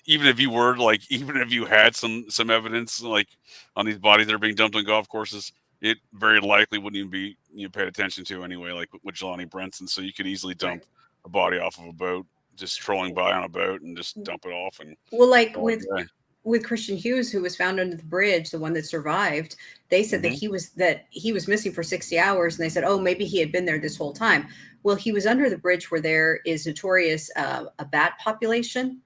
even if you had some evidence like on these bodies that are being dumped on golf courses, it very likely wouldn't even be paid attention to anyway, like with Jelani Brinson. So you could easily dump a body off of a boat, just trolling by on a boat and just dump it off. And like with Christian Hughes, who was found under the bridge, the one that survived, they said that he was missing for 60 hours. And they said, oh, maybe he had been there this whole time. Well, he was under the bridge where there is notorious a bat population,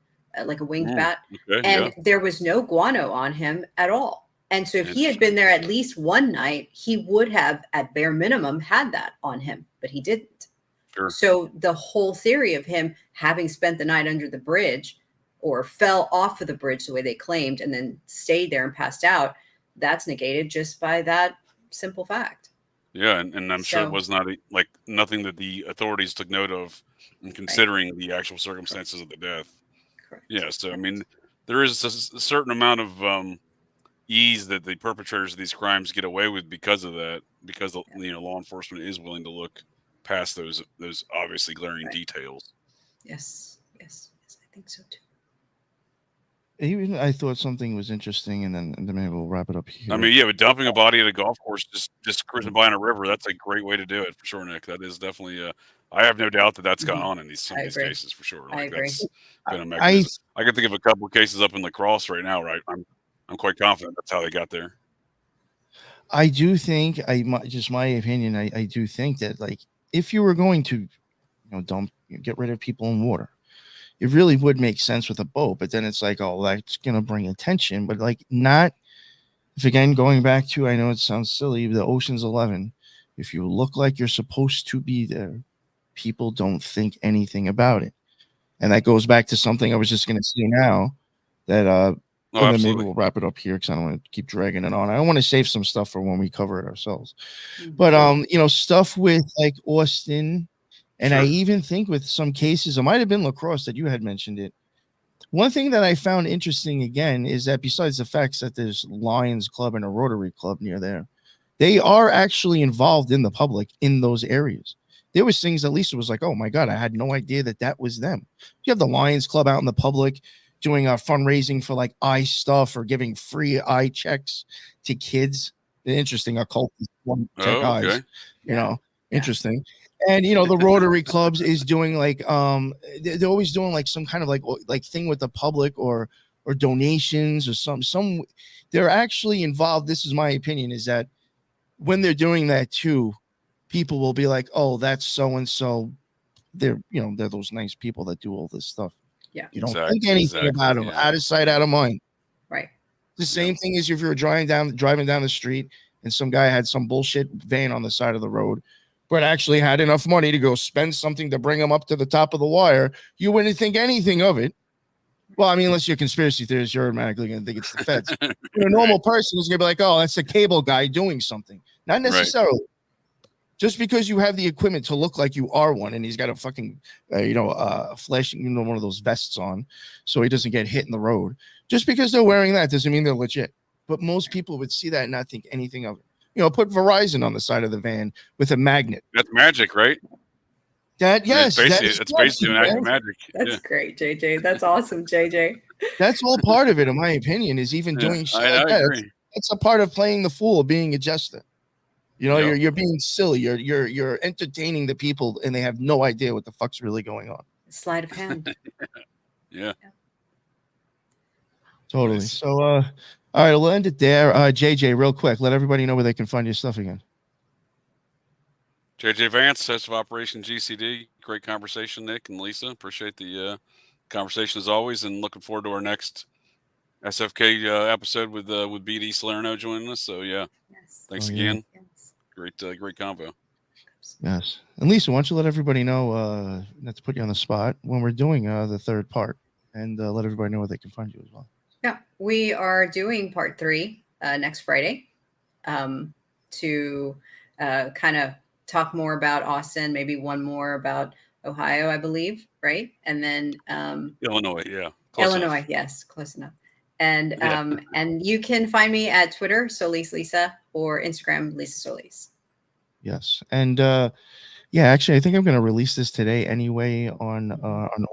like a winged bat. Okay, and there was no guano on him at all. And so if he had been there at least one night, he would have, at bare minimum, had that on him, but he didn't. Sure. So the whole theory of him having spent the night under the bridge or fell off of the bridge the way they claimed and then stayed there and passed out, that's negated just by that simple fact. Yeah, and I'm sure it was not nothing that the authorities took note of in considering the actual circumstances of the death. Correct. Yeah, so I mean, there is a certain amount of ease that the perpetrators of these crimes get away with because of that, because law enforcement is willing to look past those obviously glaring details. Yes, I think so too. Even I thought something was interesting, and then maybe we'll wrap it up here. I mean, but dumping a body at a golf course, just cruising by on a river, that's a great way to do it for sure, Nick. That is definitely I have no doubt that that's gone on in some of these cases for sure. Like, I agree. That's been a mechanism. I can think of a couple of cases up in La Crosse right now, right? I'm quite confident that's how they got there. I do think just my opinion. I do think that like if you were going to, get rid of people in water, it really would make sense with a boat. But then it's like, oh, that's gonna bring attention. But like not if again going back to, I know it sounds silly, the Ocean's 11. If you look like you're supposed to be there, people don't think anything about it. And that goes back to something I was just gonna say now that and then maybe we'll wrap it up here because I don't want to keep dragging it on. I want to save some stuff for when we cover it ourselves. But stuff with like Austin, and I even think with some cases, it might have been La Crosse that you had mentioned it. One thing that I found interesting again is that besides the fact that there's Lions Club and a Rotary Club near there, they are actually involved in the public in those areas. There was things that Lisa was like, oh my God, I had no idea that was them. You have the Lions Club out in the public doing a fundraising for like eye stuff or giving free eye checks to kids. Interesting. Occult check eyes, interesting. And the Rotary Clubs is doing like they're always doing like some kind of like thing with the public or donations or some they're actually involved. This is my opinion, is that when they're doing that too, people will be like, oh, that's so and so. They're they're those nice people that do all this stuff. Yeah. You don't think anything about them. Out of sight, out of mind. Right. The same thing as if you're driving down the street and some guy had some bullshit van on the side of the road, but actually had enough money to go spend something to bring him up to the top of the wire. You wouldn't think anything of it. Well, I mean, unless you're a conspiracy theorist, you're automatically going to think it's the feds. A normal person is going to be like, oh, that's a cable guy doing something. Not Right. necessarily. Just because you have the equipment to look like you are one, and he's got a fucking, flashing, one of those vests on, so he doesn't get hit in the road. Just because they're wearing that doesn't mean they're legit. But most people would see that and not think anything of it. Put Verizon on the side of the van with a magnet. That's magic, right? Yes, It's basically an act of magic. That's great, JJ. That's awesome, JJ. That's all part of it, in my opinion, is even doing shit like that. Agree. It's a part of playing the fool, being a jester. Yep. You're being silly. You're entertaining the people, and they have no idea what the fuck's really going on. Sleight of hand. Yeah. Totally. Nice. So, all right, we'll end it there. JJ, real quick, let everybody know where they can find your stuff again. JJ Vance, host of Operation GCD. Great conversation, Nick and Lisa. Appreciate the conversation as always, and looking forward to our next SFK episode with BD Salerno joining us. So yeah, thanks again. Yes. Great combo. Yes. And Lisa, why don't you let everybody know, not to put you on the spot, when we're doing the third part, and let everybody know where they can find you as well. Yeah, we are doing part 3 next Friday to kind of talk more about Austin, maybe one more about Ohio, I believe, right? And then Illinois, yeah. Illinois, enough. Yes, close enough. And and you can find me at Twitter, Solis Lisa, or Instagram, Lisa Solis. Yes. And actually, I think I'm going to release this today anyway on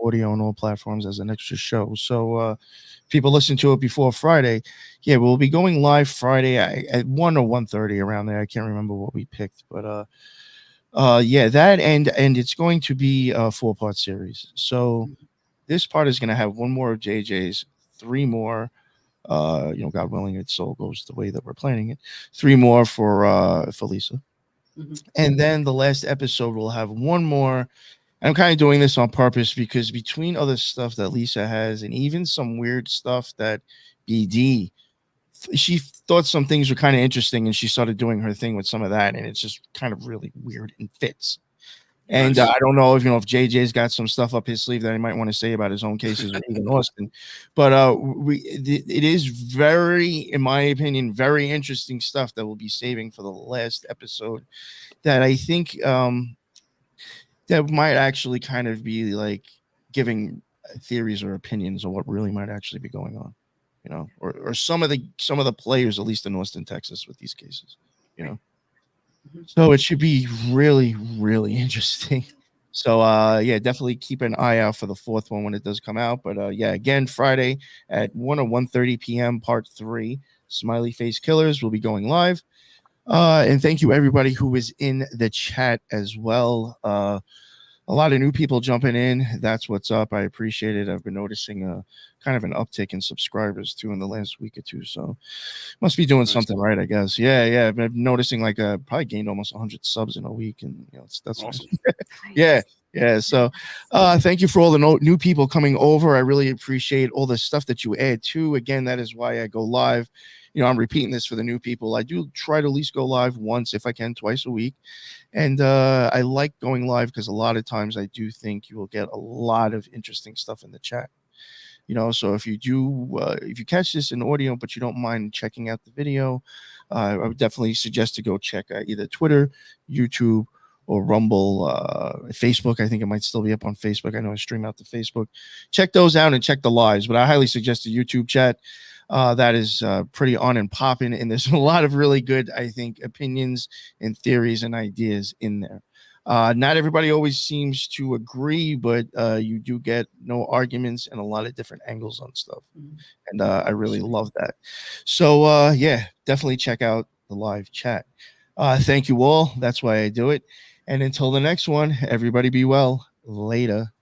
audio on all platforms as an extra show. So people listen to it before Friday. Yeah, we'll be going live Friday at 1 or 1:30 around there. I can't remember what we picked, but that and it's going to be a 4-part series. So this part is going to have 1 more of JJ's, 3 more. God willing, its soul goes the way that we're planning it. 3 more for Lisa. And then the last episode will have 1 more. I'm kind of doing this on purpose because between other stuff that Lisa has and even some weird stuff that BD, she thought some things were kind of interesting, and she started doing her thing with some of that, and it's just kind of really weird and fits. And I don't know if JJ's got some stuff up his sleeve that he might want to say about his own cases or even Austin, but it is very, in my opinion, very interesting stuff that we'll be saving for the last episode. That I think that might actually kind of be like giving theories or opinions of what really might actually be going on, or some of the players, at least in Austin, Texas, with these cases, So it should be really, really interesting. So definitely keep an eye out for the 4th one when it does come out. But again, Friday at 1 or 1:30 p.m. part 3, Smiley Face Killers will be going live. And thank you everybody who is in the chat as well. A lot of new people jumping in. That's what's up. I appreciate it. I've been noticing kind of an uptick in subscribers too in the last week or two. So must be doing something right, I guess. Yeah. I've been noticing probably gained almost 100 subs in a week, and that's awesome. Yeah. So thank you for all the new people coming over. I really appreciate all the stuff that you add too. Again, that is why I go live. I'm repeating this for the new people. I do try to at least go live once, if I can, twice a week. And I like going live because a lot of times I do think you will get a lot of interesting stuff in the chat. So if you catch this in audio, but you don't mind checking out the video, I would definitely suggest to go check either Twitter, YouTube, or Rumble, Facebook. I think it might still be up on Facebook. I know I stream out to Facebook. Check those out and check the lives, but I highly suggest the YouTube chat. That is pretty on and popping, and there's a lot of really good, I think, opinions and theories and ideas in there. Not everybody always seems to agree, but you do get no arguments and a lot of different angles on stuff. And I really love that. So, definitely check out the live chat. Thank you all. That's why I do it. And until the next one, everybody be well. Later.